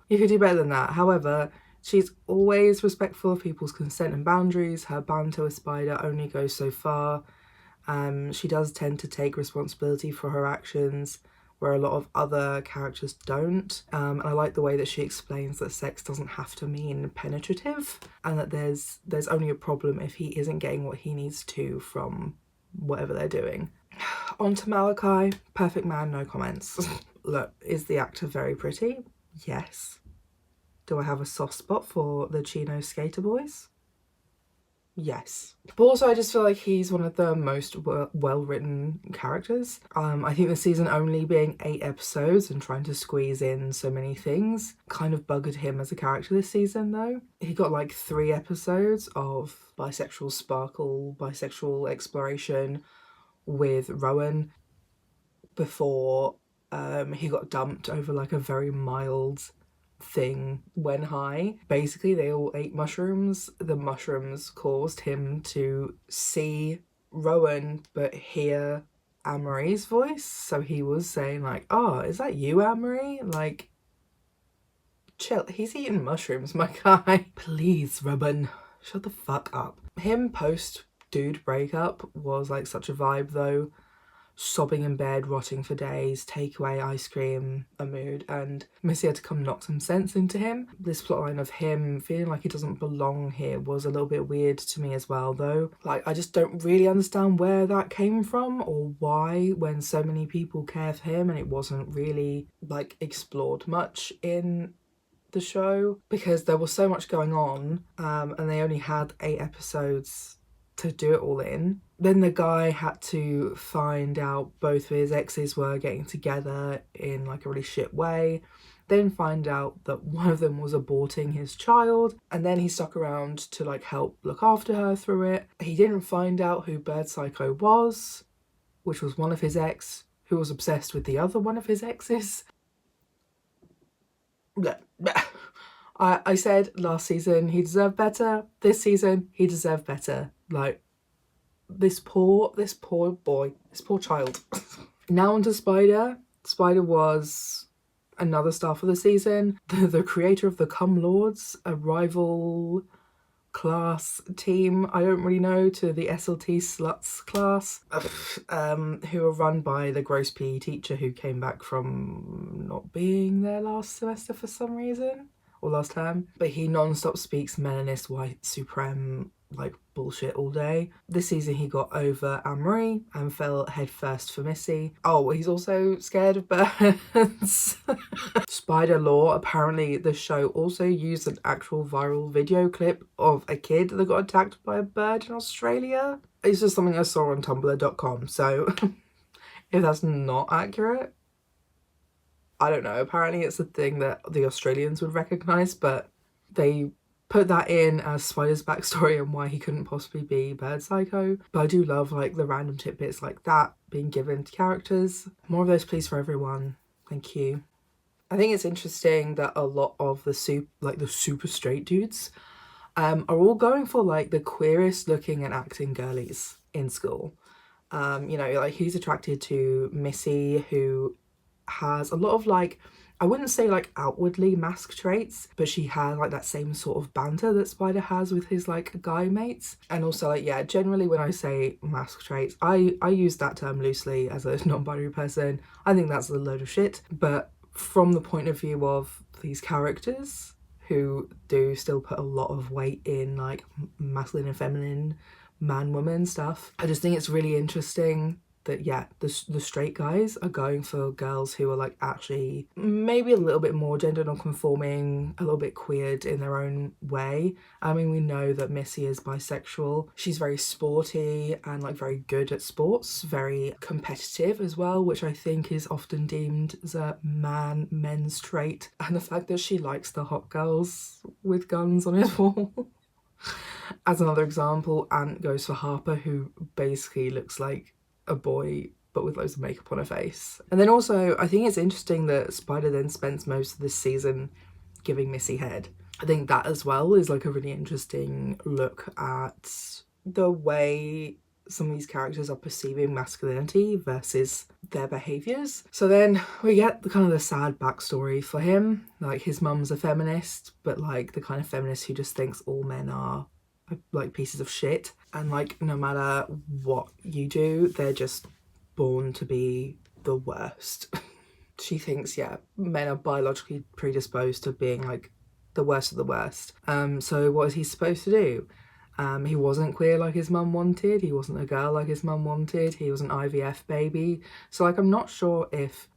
[SPEAKER 1] You could do better than that. However, she's always respectful of people's consent and boundaries. Her banter with Spider only goes so far. She does tend to take responsibility for her actions, where a lot of other characters don't. And I like the way that she explains that sex doesn't have to mean penetrative, and that there's only a problem if he isn't getting what he needs to from whatever they're doing. On to Malachi. Perfect man, no comments. Look, is the actor very pretty? Yes. Do I have a soft spot for the Chino Skater Boys? Yes. But also I just feel like he's one of the most well-written characters. I think the season only being 8 episodes and trying to squeeze in so many things kind of buggered him as a character this season though. He got like 3 episodes of bisexual sparkle, bisexual exploration with Rowan before he got dumped over like a very mild thing when high. Basically they all ate mushrooms. The mushrooms caused him to see Rowan but hear Anne-Marie's voice, so he was saying like, oh, is that you, Anne-Marie? Like, chill, he's eating mushrooms, my guy. Please, Rowan, shut the fuck up. Him post dude breakup was like such a vibe though. Sobbing in bed, rotting for days, takeaway ice cream, a mood, and Missy had to come knock some sense into him. This plotline of him feeling like he doesn't belong here was a little bit weird to me as well though. Like, I just don't really understand where that came from or why, when so many people care for him and it wasn't really like explored much in the show, because there was so much going on and they only had 8 episodes to do it all in. Then the guy had to find out both of his exes were getting together in like a really shit way, then find out that one of them was aborting his child, and then he stuck around to like help look after her through it. He didn't find out who Bird Psycho was, which was one of his ex who was obsessed with the other one of his exes. I said last season he deserved better. This season he deserved better. Like, this poor boy, this poor child. Now on to Spider. Spider was another star for the season. The creator of the Cum Lords, a rival class team, I don't really know, to the SLT Sluts class, who are run by the gross PE teacher who came back from not being there last semester for some reason, or last term. But he non-stop speaks melanist white supreme like bullshit all day. This season he got over Anne-Marie and fell headfirst for Missy. Oh, he's also scared of birds. Spider Law, apparently the show also used an actual viral video clip of a kid that got attacked by a bird in Australia. It's just something I saw on tumblr.com, so if that's not accurate, I don't know. Apparently it's a thing that the Australians would recognise, but they put that in as Spider's backstory and why he couldn't possibly be Bird Psycho. But I do love like the random tidbits like that being given to characters. More of those please for everyone. Thank you. I think it's interesting that a lot of the super straight dudes are all going for like the queerest looking and acting girlies in school. You know, like he's attracted to Missy, who has a lot of like, I wouldn't say like outwardly mask traits, but she has like that same sort of banter that Spider has with his like guy mates. And also like, yeah, generally when I say mask traits, I use that term loosely as a non-binary person. I think that's a load of shit. But from the point of view of these characters who do still put a lot of weight in like masculine and feminine, man-woman stuff, I just think it's really interesting that, yeah, the straight guys are going for girls who are like actually maybe a little bit more gender non-conforming, a little bit queered in their own way. I mean, we know that Missy is bisexual. She's very sporty and like very good at sports, very competitive as well, which I think is often deemed as a men's trait. And the fact that she likes the hot girls with guns on his wall. As another example, Ant goes for Harper, who basically looks like a boy but with loads of makeup on her face. And then also I think it's interesting that Spider then spends most of this season giving Missy head. I think that as well is like a really interesting look at the way some of these characters are perceiving masculinity versus their behaviours. So then we get the kind of the sad backstory for him. Like his mum's a feminist, but like the kind of feminist who just thinks all men are like pieces of shit, and like no matter what you do they're just born to be the worst. She thinks, yeah, men are biologically predisposed to being like the worst of the worst. So what is he supposed to do? He wasn't queer like his mum wanted. He wasn't a girl like his mum wanted. He was an IVF baby. So like I'm not sure if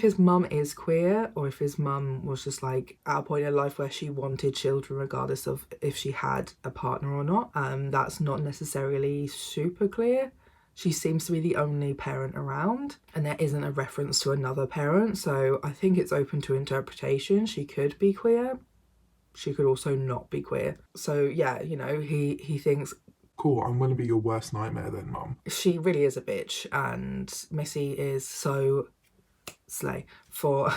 [SPEAKER 1] his mum is queer or if his mum was just like at a point in life where she wanted children regardless of if she had a partner or not. That's not necessarily super clear. She seems to be the only parent around and there isn't a reference to another parent, so I think it's open to interpretation. She could be queer. She could also not be queer. So yeah, you know, he thinks,
[SPEAKER 3] cool, I'm gonna be your worst nightmare then, Mum.
[SPEAKER 1] she really is a bitch, and Missy is so slay for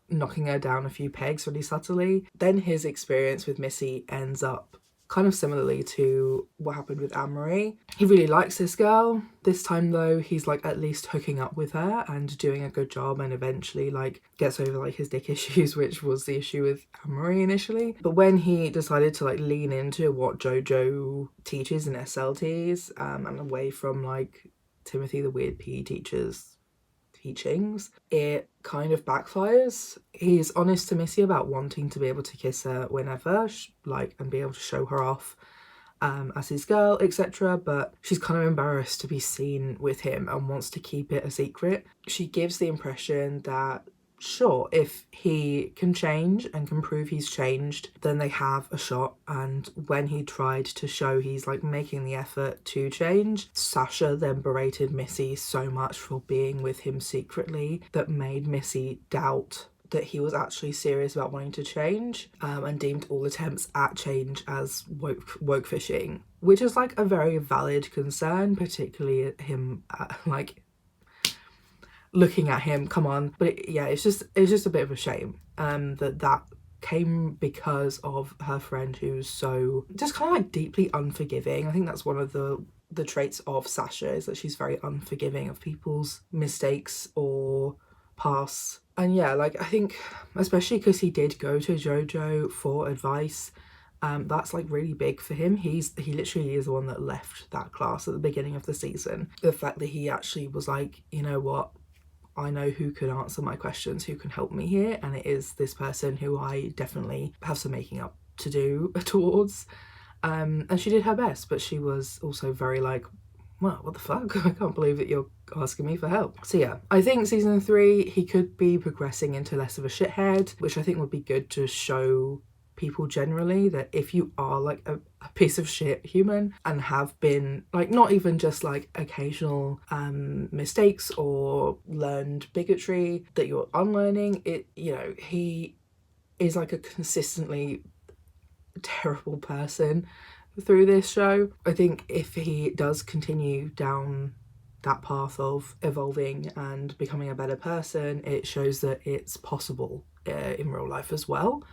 [SPEAKER 1] knocking her down a few pegs really subtly. Then his experience with Missy ends up kind of similarly to what happened with Anne-Marie. He really likes this girl. This time though, he's like at least hooking up with her and doing a good job, and eventually like gets over like his dick issues, which was the issue with Anne-Marie initially. But when he decided to like lean into what JoJo teaches in SLTs, and away from like Timothy the weird PE teacher's teachings, it kind of backfires. He's honest to Missy about wanting to be able to kiss her whenever, like, and be able to show her off as his girl, etc. But she's kind of embarrassed to be seen with him and wants to keep it a secret. She gives the impression that sure, if he can change and can prove he's changed, then they have a shot. And when he tried to show he's like making the effort to change, Sasha then berated Missy so much for being with him secretly that made Missy doubt that he was actually serious about wanting to change, and deemed all attempts at change as woke fishing, which is like a very valid concern, particularly at him like looking at him, come on. But it's just a bit of a shame that came because of her friend who's so just kind of like deeply unforgiving. I think that's one of the traits of Sasha, is that she's very unforgiving of people's mistakes or past. And yeah, like I think especially because he did go to JoJo for advice, that's like really big for him. He literally is the one that left that class at the beginning of the season. The fact that he actually was like, you know what, I know who can answer my questions, who can help me here, and it is this person who I definitely have some making up to do towards. And she did her best, but she was also very like, well, what the fuck? I can't believe that you're asking me for help. So yeah, I think season 3, he could be progressing into less of a shithead, which I think would be good to show people generally that if you are like a piece of shit human and have been like not even just like occasional mistakes or learned bigotry, that you're unlearning it. You know, he is like a consistently terrible person through this show. I think if he does continue down that path of evolving and becoming a better person, it shows that it's possible in real life as well.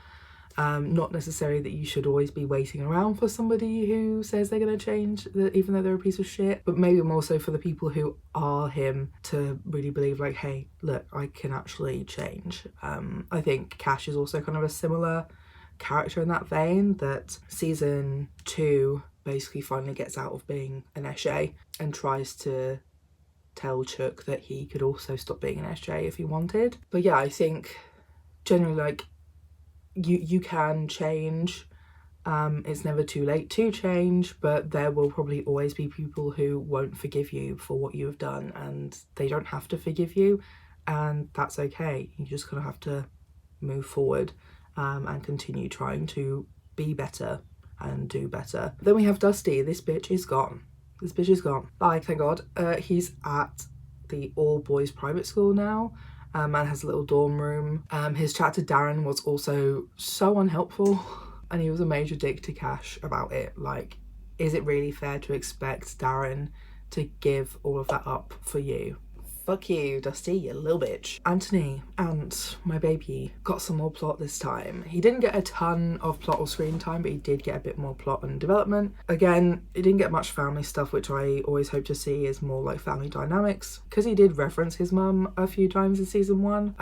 [SPEAKER 1] Not necessarily that you should always be waiting around for somebody who says they're going to change, even though they're a piece of shit, but maybe more so for the people who are him to really believe like, hey, look, I can actually change. I think Cash is also kind of a similar character in that vein, that season 2 basically finally gets out of being an SJ and tries to tell Chuck that he could also stop being an SJ if he wanted. But yeah, I think generally like you can change. It's never too late to change, but there will probably always be people who won't forgive you for what you have done, and they don't have to forgive you, and that's okay. You just kind of have to move forward and continue trying to be better and do better. Then we have Dusty. This bitch is gone. This bitch is gone. Bye, thank God. He's at the all-boys private school now. And has a little dorm room. His chat to Darren was also so unhelpful, and he was a major dick to Cash about it. Like, is it really fair to expect Darren to give all of that up for you? Fuck you, Dusty, you little bitch. Anthony and my baby got some more plot this time. He didn't get a ton of plot or screen time, but he did get a bit more plot and development. Again, he didn't get much family stuff, which I always hope to see is more like family dynamics, because he did reference his mum a few times in season 1.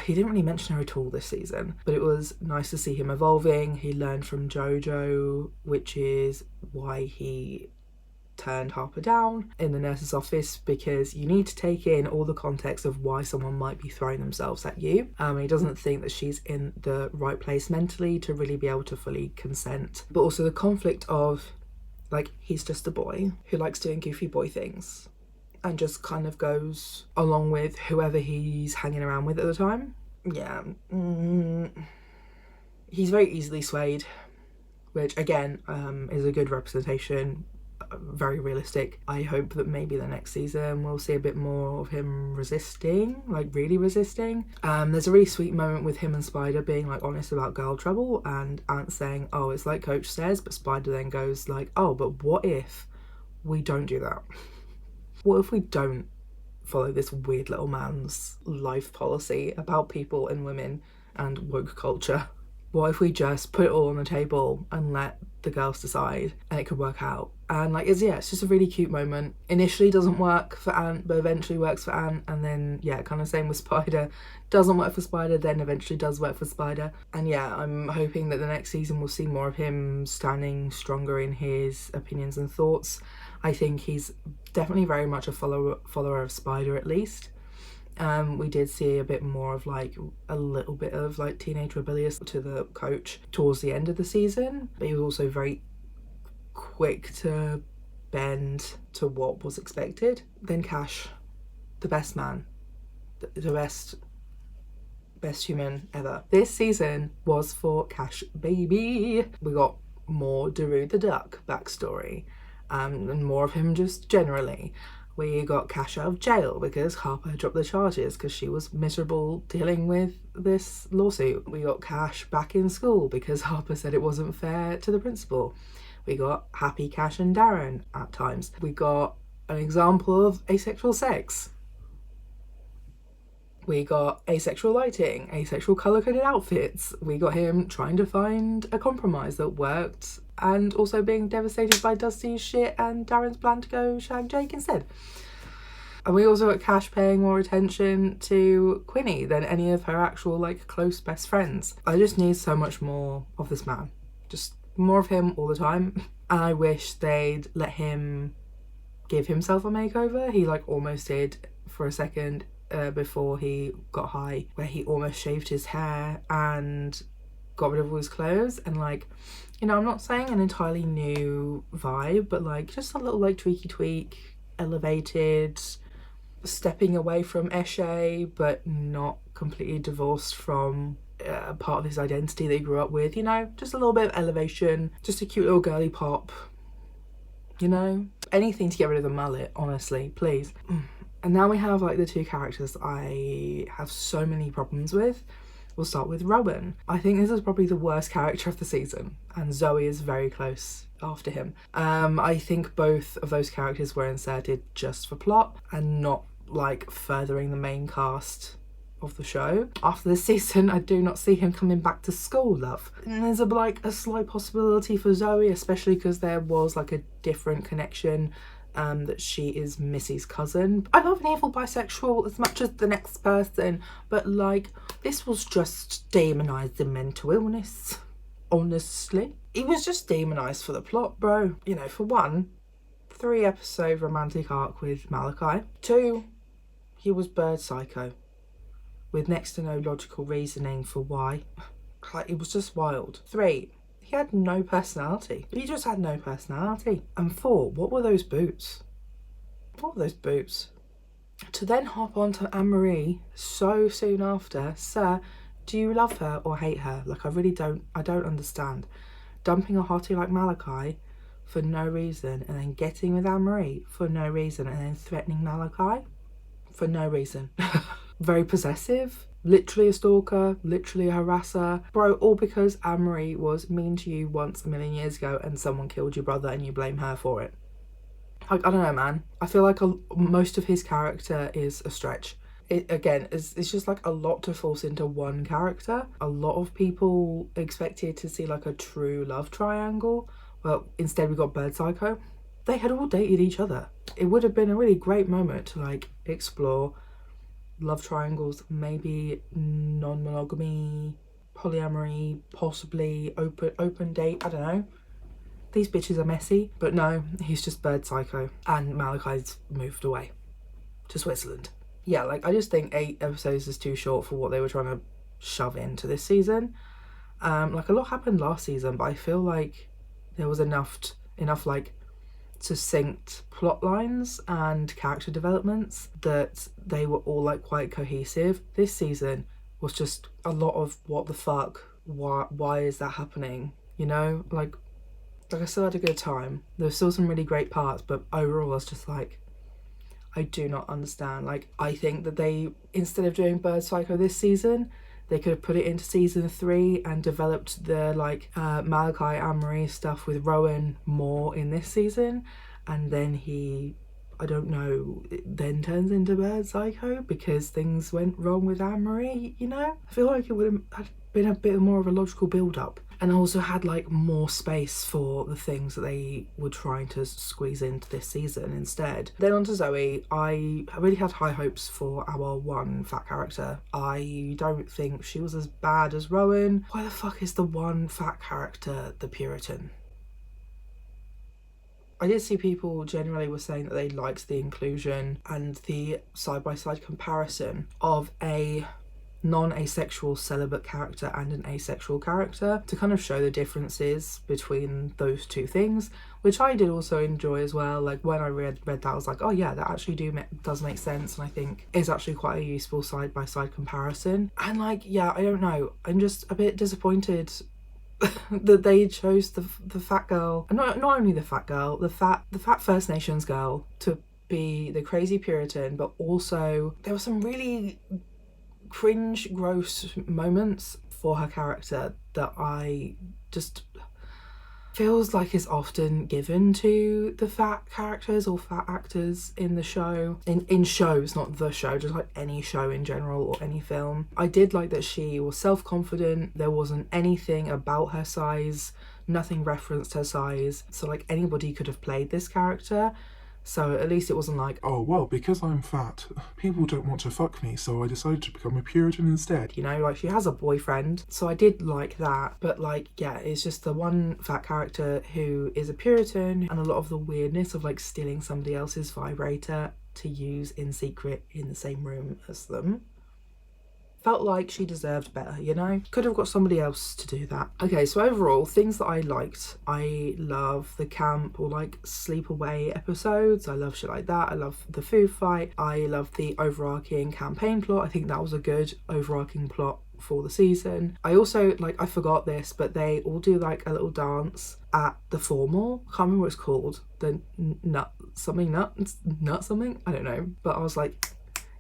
[SPEAKER 1] He didn't really mention her at all this season, but it was nice to see him evolving. He learned from JoJo, which is why he turned Harper down in the nurse's office, because you need to take in all the context of why someone might be throwing themselves at you. He doesn't think that she's in the right place mentally to really be able to fully consent, but also the conflict of Like, he's just a boy who likes doing goofy boy things and just kind of goes along with whoever he's hanging around with at the time. Yeah. He's very easily swayed, which again is a good representation, very realistic. I hope that maybe the next season we'll see a bit more of him resisting, like really resisting. There's a really sweet moment with him and Spider being like honest about girl trouble, and Ant saying, oh, it's like Coach says, but Spider then goes like, oh, but what if we don't do that? What if we don't follow this weird little man's life policy about people and women and woke culture? What if we just put it all on the table and let the girls decide, and it could work out? And like, it's just a really cute moment. Initially doesn't work for Ant, but eventually works for Ant. And then kind of same with Spider. Doesn't work for Spider, then eventually does work for Spider. And I'm hoping that the next season we'll see more of him standing stronger in his opinions and thoughts. I think he's definitely very much a follower of Spider, at least. We did see a bit more of like a little bit of like teenage rebellious to the coach towards the end of the season, but he was also very quick to bend to what was expected. Then Cash, the best man, the best human ever. This season was for Cash, baby. We got more Daru the Duck backstory, and more of him just generally. We got Cash out of jail because Harper dropped the charges because she was miserable dealing with this lawsuit. We got Cash back in school because Harper said it wasn't fair to the principal. We got happy Cash and Darren at times. We got an example of asexual sex. We got asexual lighting, asexual colour-coded outfits. We got him trying to find a compromise that worked, and also being devastated by Dusty's shit and Darren's plan to go shag Jake instead. And we also got Cash paying more attention to Quinny than any of her actual like close best friends. I just need so much more of this man. Just more of him all the time. And I wish they'd let him give himself a makeover. He like almost did for a second before he got high, where he almost shaved his hair and got rid of all his clothes, and like, you know, I'm not saying an entirely new vibe, but like just a little like tweak, elevated, stepping away from Eshe but not completely divorced from part of his identity that he grew up with, you know, just a little bit of elevation, just a cute little girly pop, you know, anything to get rid of the mullet, honestly, please. And now we have like the two characters I have so many problems with. We'll start with Rowan. I think this is probably the worst character of the season, and Zoe is very close after him. I think both of those characters were inserted just for plot and not like furthering the main cast of the show. After this season, I do not see him coming back to school, love. And there's a slight possibility for Zoe, especially because there was like a different connection, that she is Missy's cousin. I love an evil bisexual as much as the next person, but like, this was just demonised in mental illness, honestly. He was just demonised for the plot, bro. You know, for one, 3-episode romantic arc with Malachi. 2, he was bird psycho, with next to no logical reasoning for why. Like, it was just wild. 3, he had no personality. He just had no personality. And 4, what were those boots? What were those boots? To then hop onto Anne-Marie so soon after. Sir, do you love her or hate her? Like, I don't understand. Dumping a hottie like Malachi for no reason, and then getting with Anne-Marie for no reason, and then threatening Malachi for no reason. Very possessive. Literally a stalker, literally a harasser. Bro, all because Anne-Marie was mean to you once a million years ago and someone killed your brother and you blame her for it. Like, I don't know, man. I feel like most of his character is a stretch. It's just like a lot to force into one character. A lot of people expected to see like a true love triangle. Well, instead we got Bird Psycho. They had all dated each other. It would have been a really great moment to like explore love triangles, maybe non-monogamy, polyamory, possibly open date, I don't know. These bitches are messy, but no, he's just Bird Psycho, and Malachi's moved away to Switzerland. Yeah, like, I just think 8 episodes is too short for what they were trying to shove into this season. Like, a lot happened last season, but I feel like there was enough like succinct plot lines and character developments, that they were all like quite cohesive. This season was just a lot of what the fuck, why is that happening, you know? Like I still had a good time. There were still some really great parts, but overall I was just like, I do not understand. Like, I think that they, instead of doing Bird Psycho this season, they could have put it into season 3 and developed the like Malachi Amory stuff with Rowan more in this season, and then he, I don't know, it then turns into Bird Psycho because things went wrong with Amory, you know? I feel like it would have been a bit more of a logical build-up, and also had like more space for the things that they were trying to squeeze into this season instead. Then on to Zoe. I really had high hopes for our one fat character. I don't think she was as bad as Rowan. Why the fuck is the one fat character the Puritan? I did see people generally were saying that they liked the inclusion and the side-by-side comparison of a non-asexual celibate character and an asexual character to kind of show the differences between those two things, which I did also enjoy as well. Like when I read that, I was like, oh yeah, that actually does make sense, and I think is actually quite a useful side-by-side comparison. And like, yeah, I don't know, I'm just a bit disappointed that they chose the fat girl, and not only the fat girl, the fat First Nations girl to be the crazy Puritan, but also there were some really cringe, gross moments for her character that I just feels like is often given to the fat characters or fat actors in the show, in shows, not the show, just like any show in general or any film. I did like that she was self-confident. There wasn't anything about her size, nothing referenced her size, so like anybody could have played this character. So at least it wasn't like,
[SPEAKER 3] oh, well, because I'm fat, people don't want to fuck me, so I decided to become a Puritan instead.
[SPEAKER 1] You know, like she has a boyfriend. So I did like that. But like, yeah, it's just the one fat character who is a Puritan, and a lot of the weirdness of like stealing somebody else's vibrator to use in secret in the same room as them. Felt like she deserved better, you know? Could have got somebody else to do that. Okay, so overall, things that I liked. I love the camp or like sleepaway episodes. I love shit like that. I love the food fight. I love the overarching campaign plot. I think that was a good overarching plot for the season. I also, like, I forgot this, but they all do like a little dance at the formal. I can't remember what it's called. The nut something. I don't know. But I was like,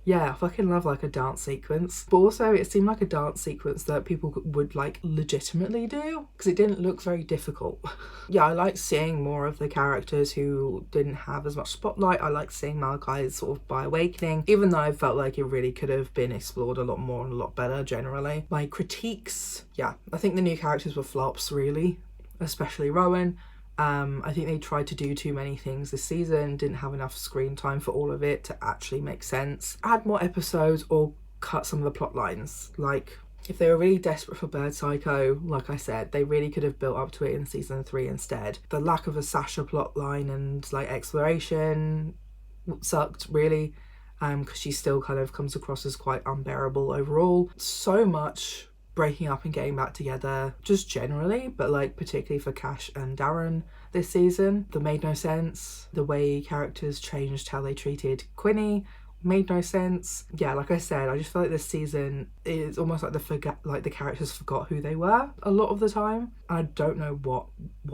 [SPEAKER 1] yeah, I fucking love like a dance sequence. But also it seemed like a dance sequence that people would like legitimately do, because it didn't look very difficult. Yeah, I like seeing more of the characters who didn't have as much spotlight. I like seeing Malachi's sort of bi awakening, even though I felt like it really could have been explored a lot more and a lot better generally. My critiques, yeah, I think the new characters were flops really, especially Rowan. I think they tried to do too many things this season, didn't have enough screen time for all of it to actually make sense. Add more episodes or cut some of the plot lines. Like, if they were really desperate for Bird Psycho, like I said, they really could have built up to it in season 3 instead. The lack of a Sasha plot line and like exploration sucked really, because she still kind of comes across as quite unbearable overall. So much breaking up and getting back together just generally, but like particularly for Cash and Darren this season, that made no sense. The way characters changed how they treated Quinny made no sense. Yeah, like I said, I just feel like this season is almost like the characters forgot who they were a lot of the time. I don't know what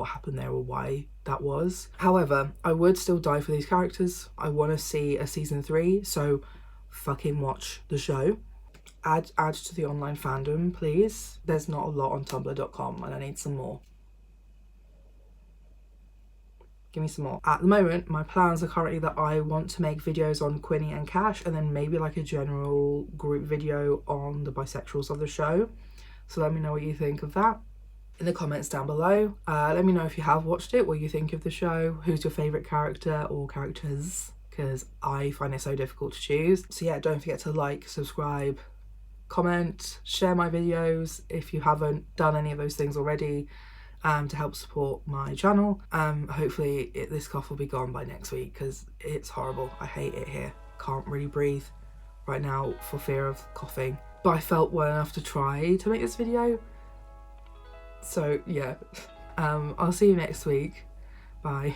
[SPEAKER 1] happened there or why that was. However, I would still die for these characters. I want to see a season 3, so fucking watch the show. Add to the online fandom, please. There's not a lot on tumblr.com and I need some more. Give me some more. At the moment, my plans are currently that I want to make videos on Quinny and Cash, and then maybe like a general group video on the bisexuals of the show. So let me know what you think of that in the comments down below. Let me know if you have watched it, what you think of the show, who's your favourite character or characters, because I find it so difficult to choose. So yeah, don't forget to like, subscribe, comment, share my videos if you haven't done any of those things already, to help support my channel. Hopefully this cough will be gone by next week, because it's horrible. I hate it here. Can't really breathe right now for fear of coughing. But I felt well enough to try to make this video. So yeah, I'll see you next week. Bye.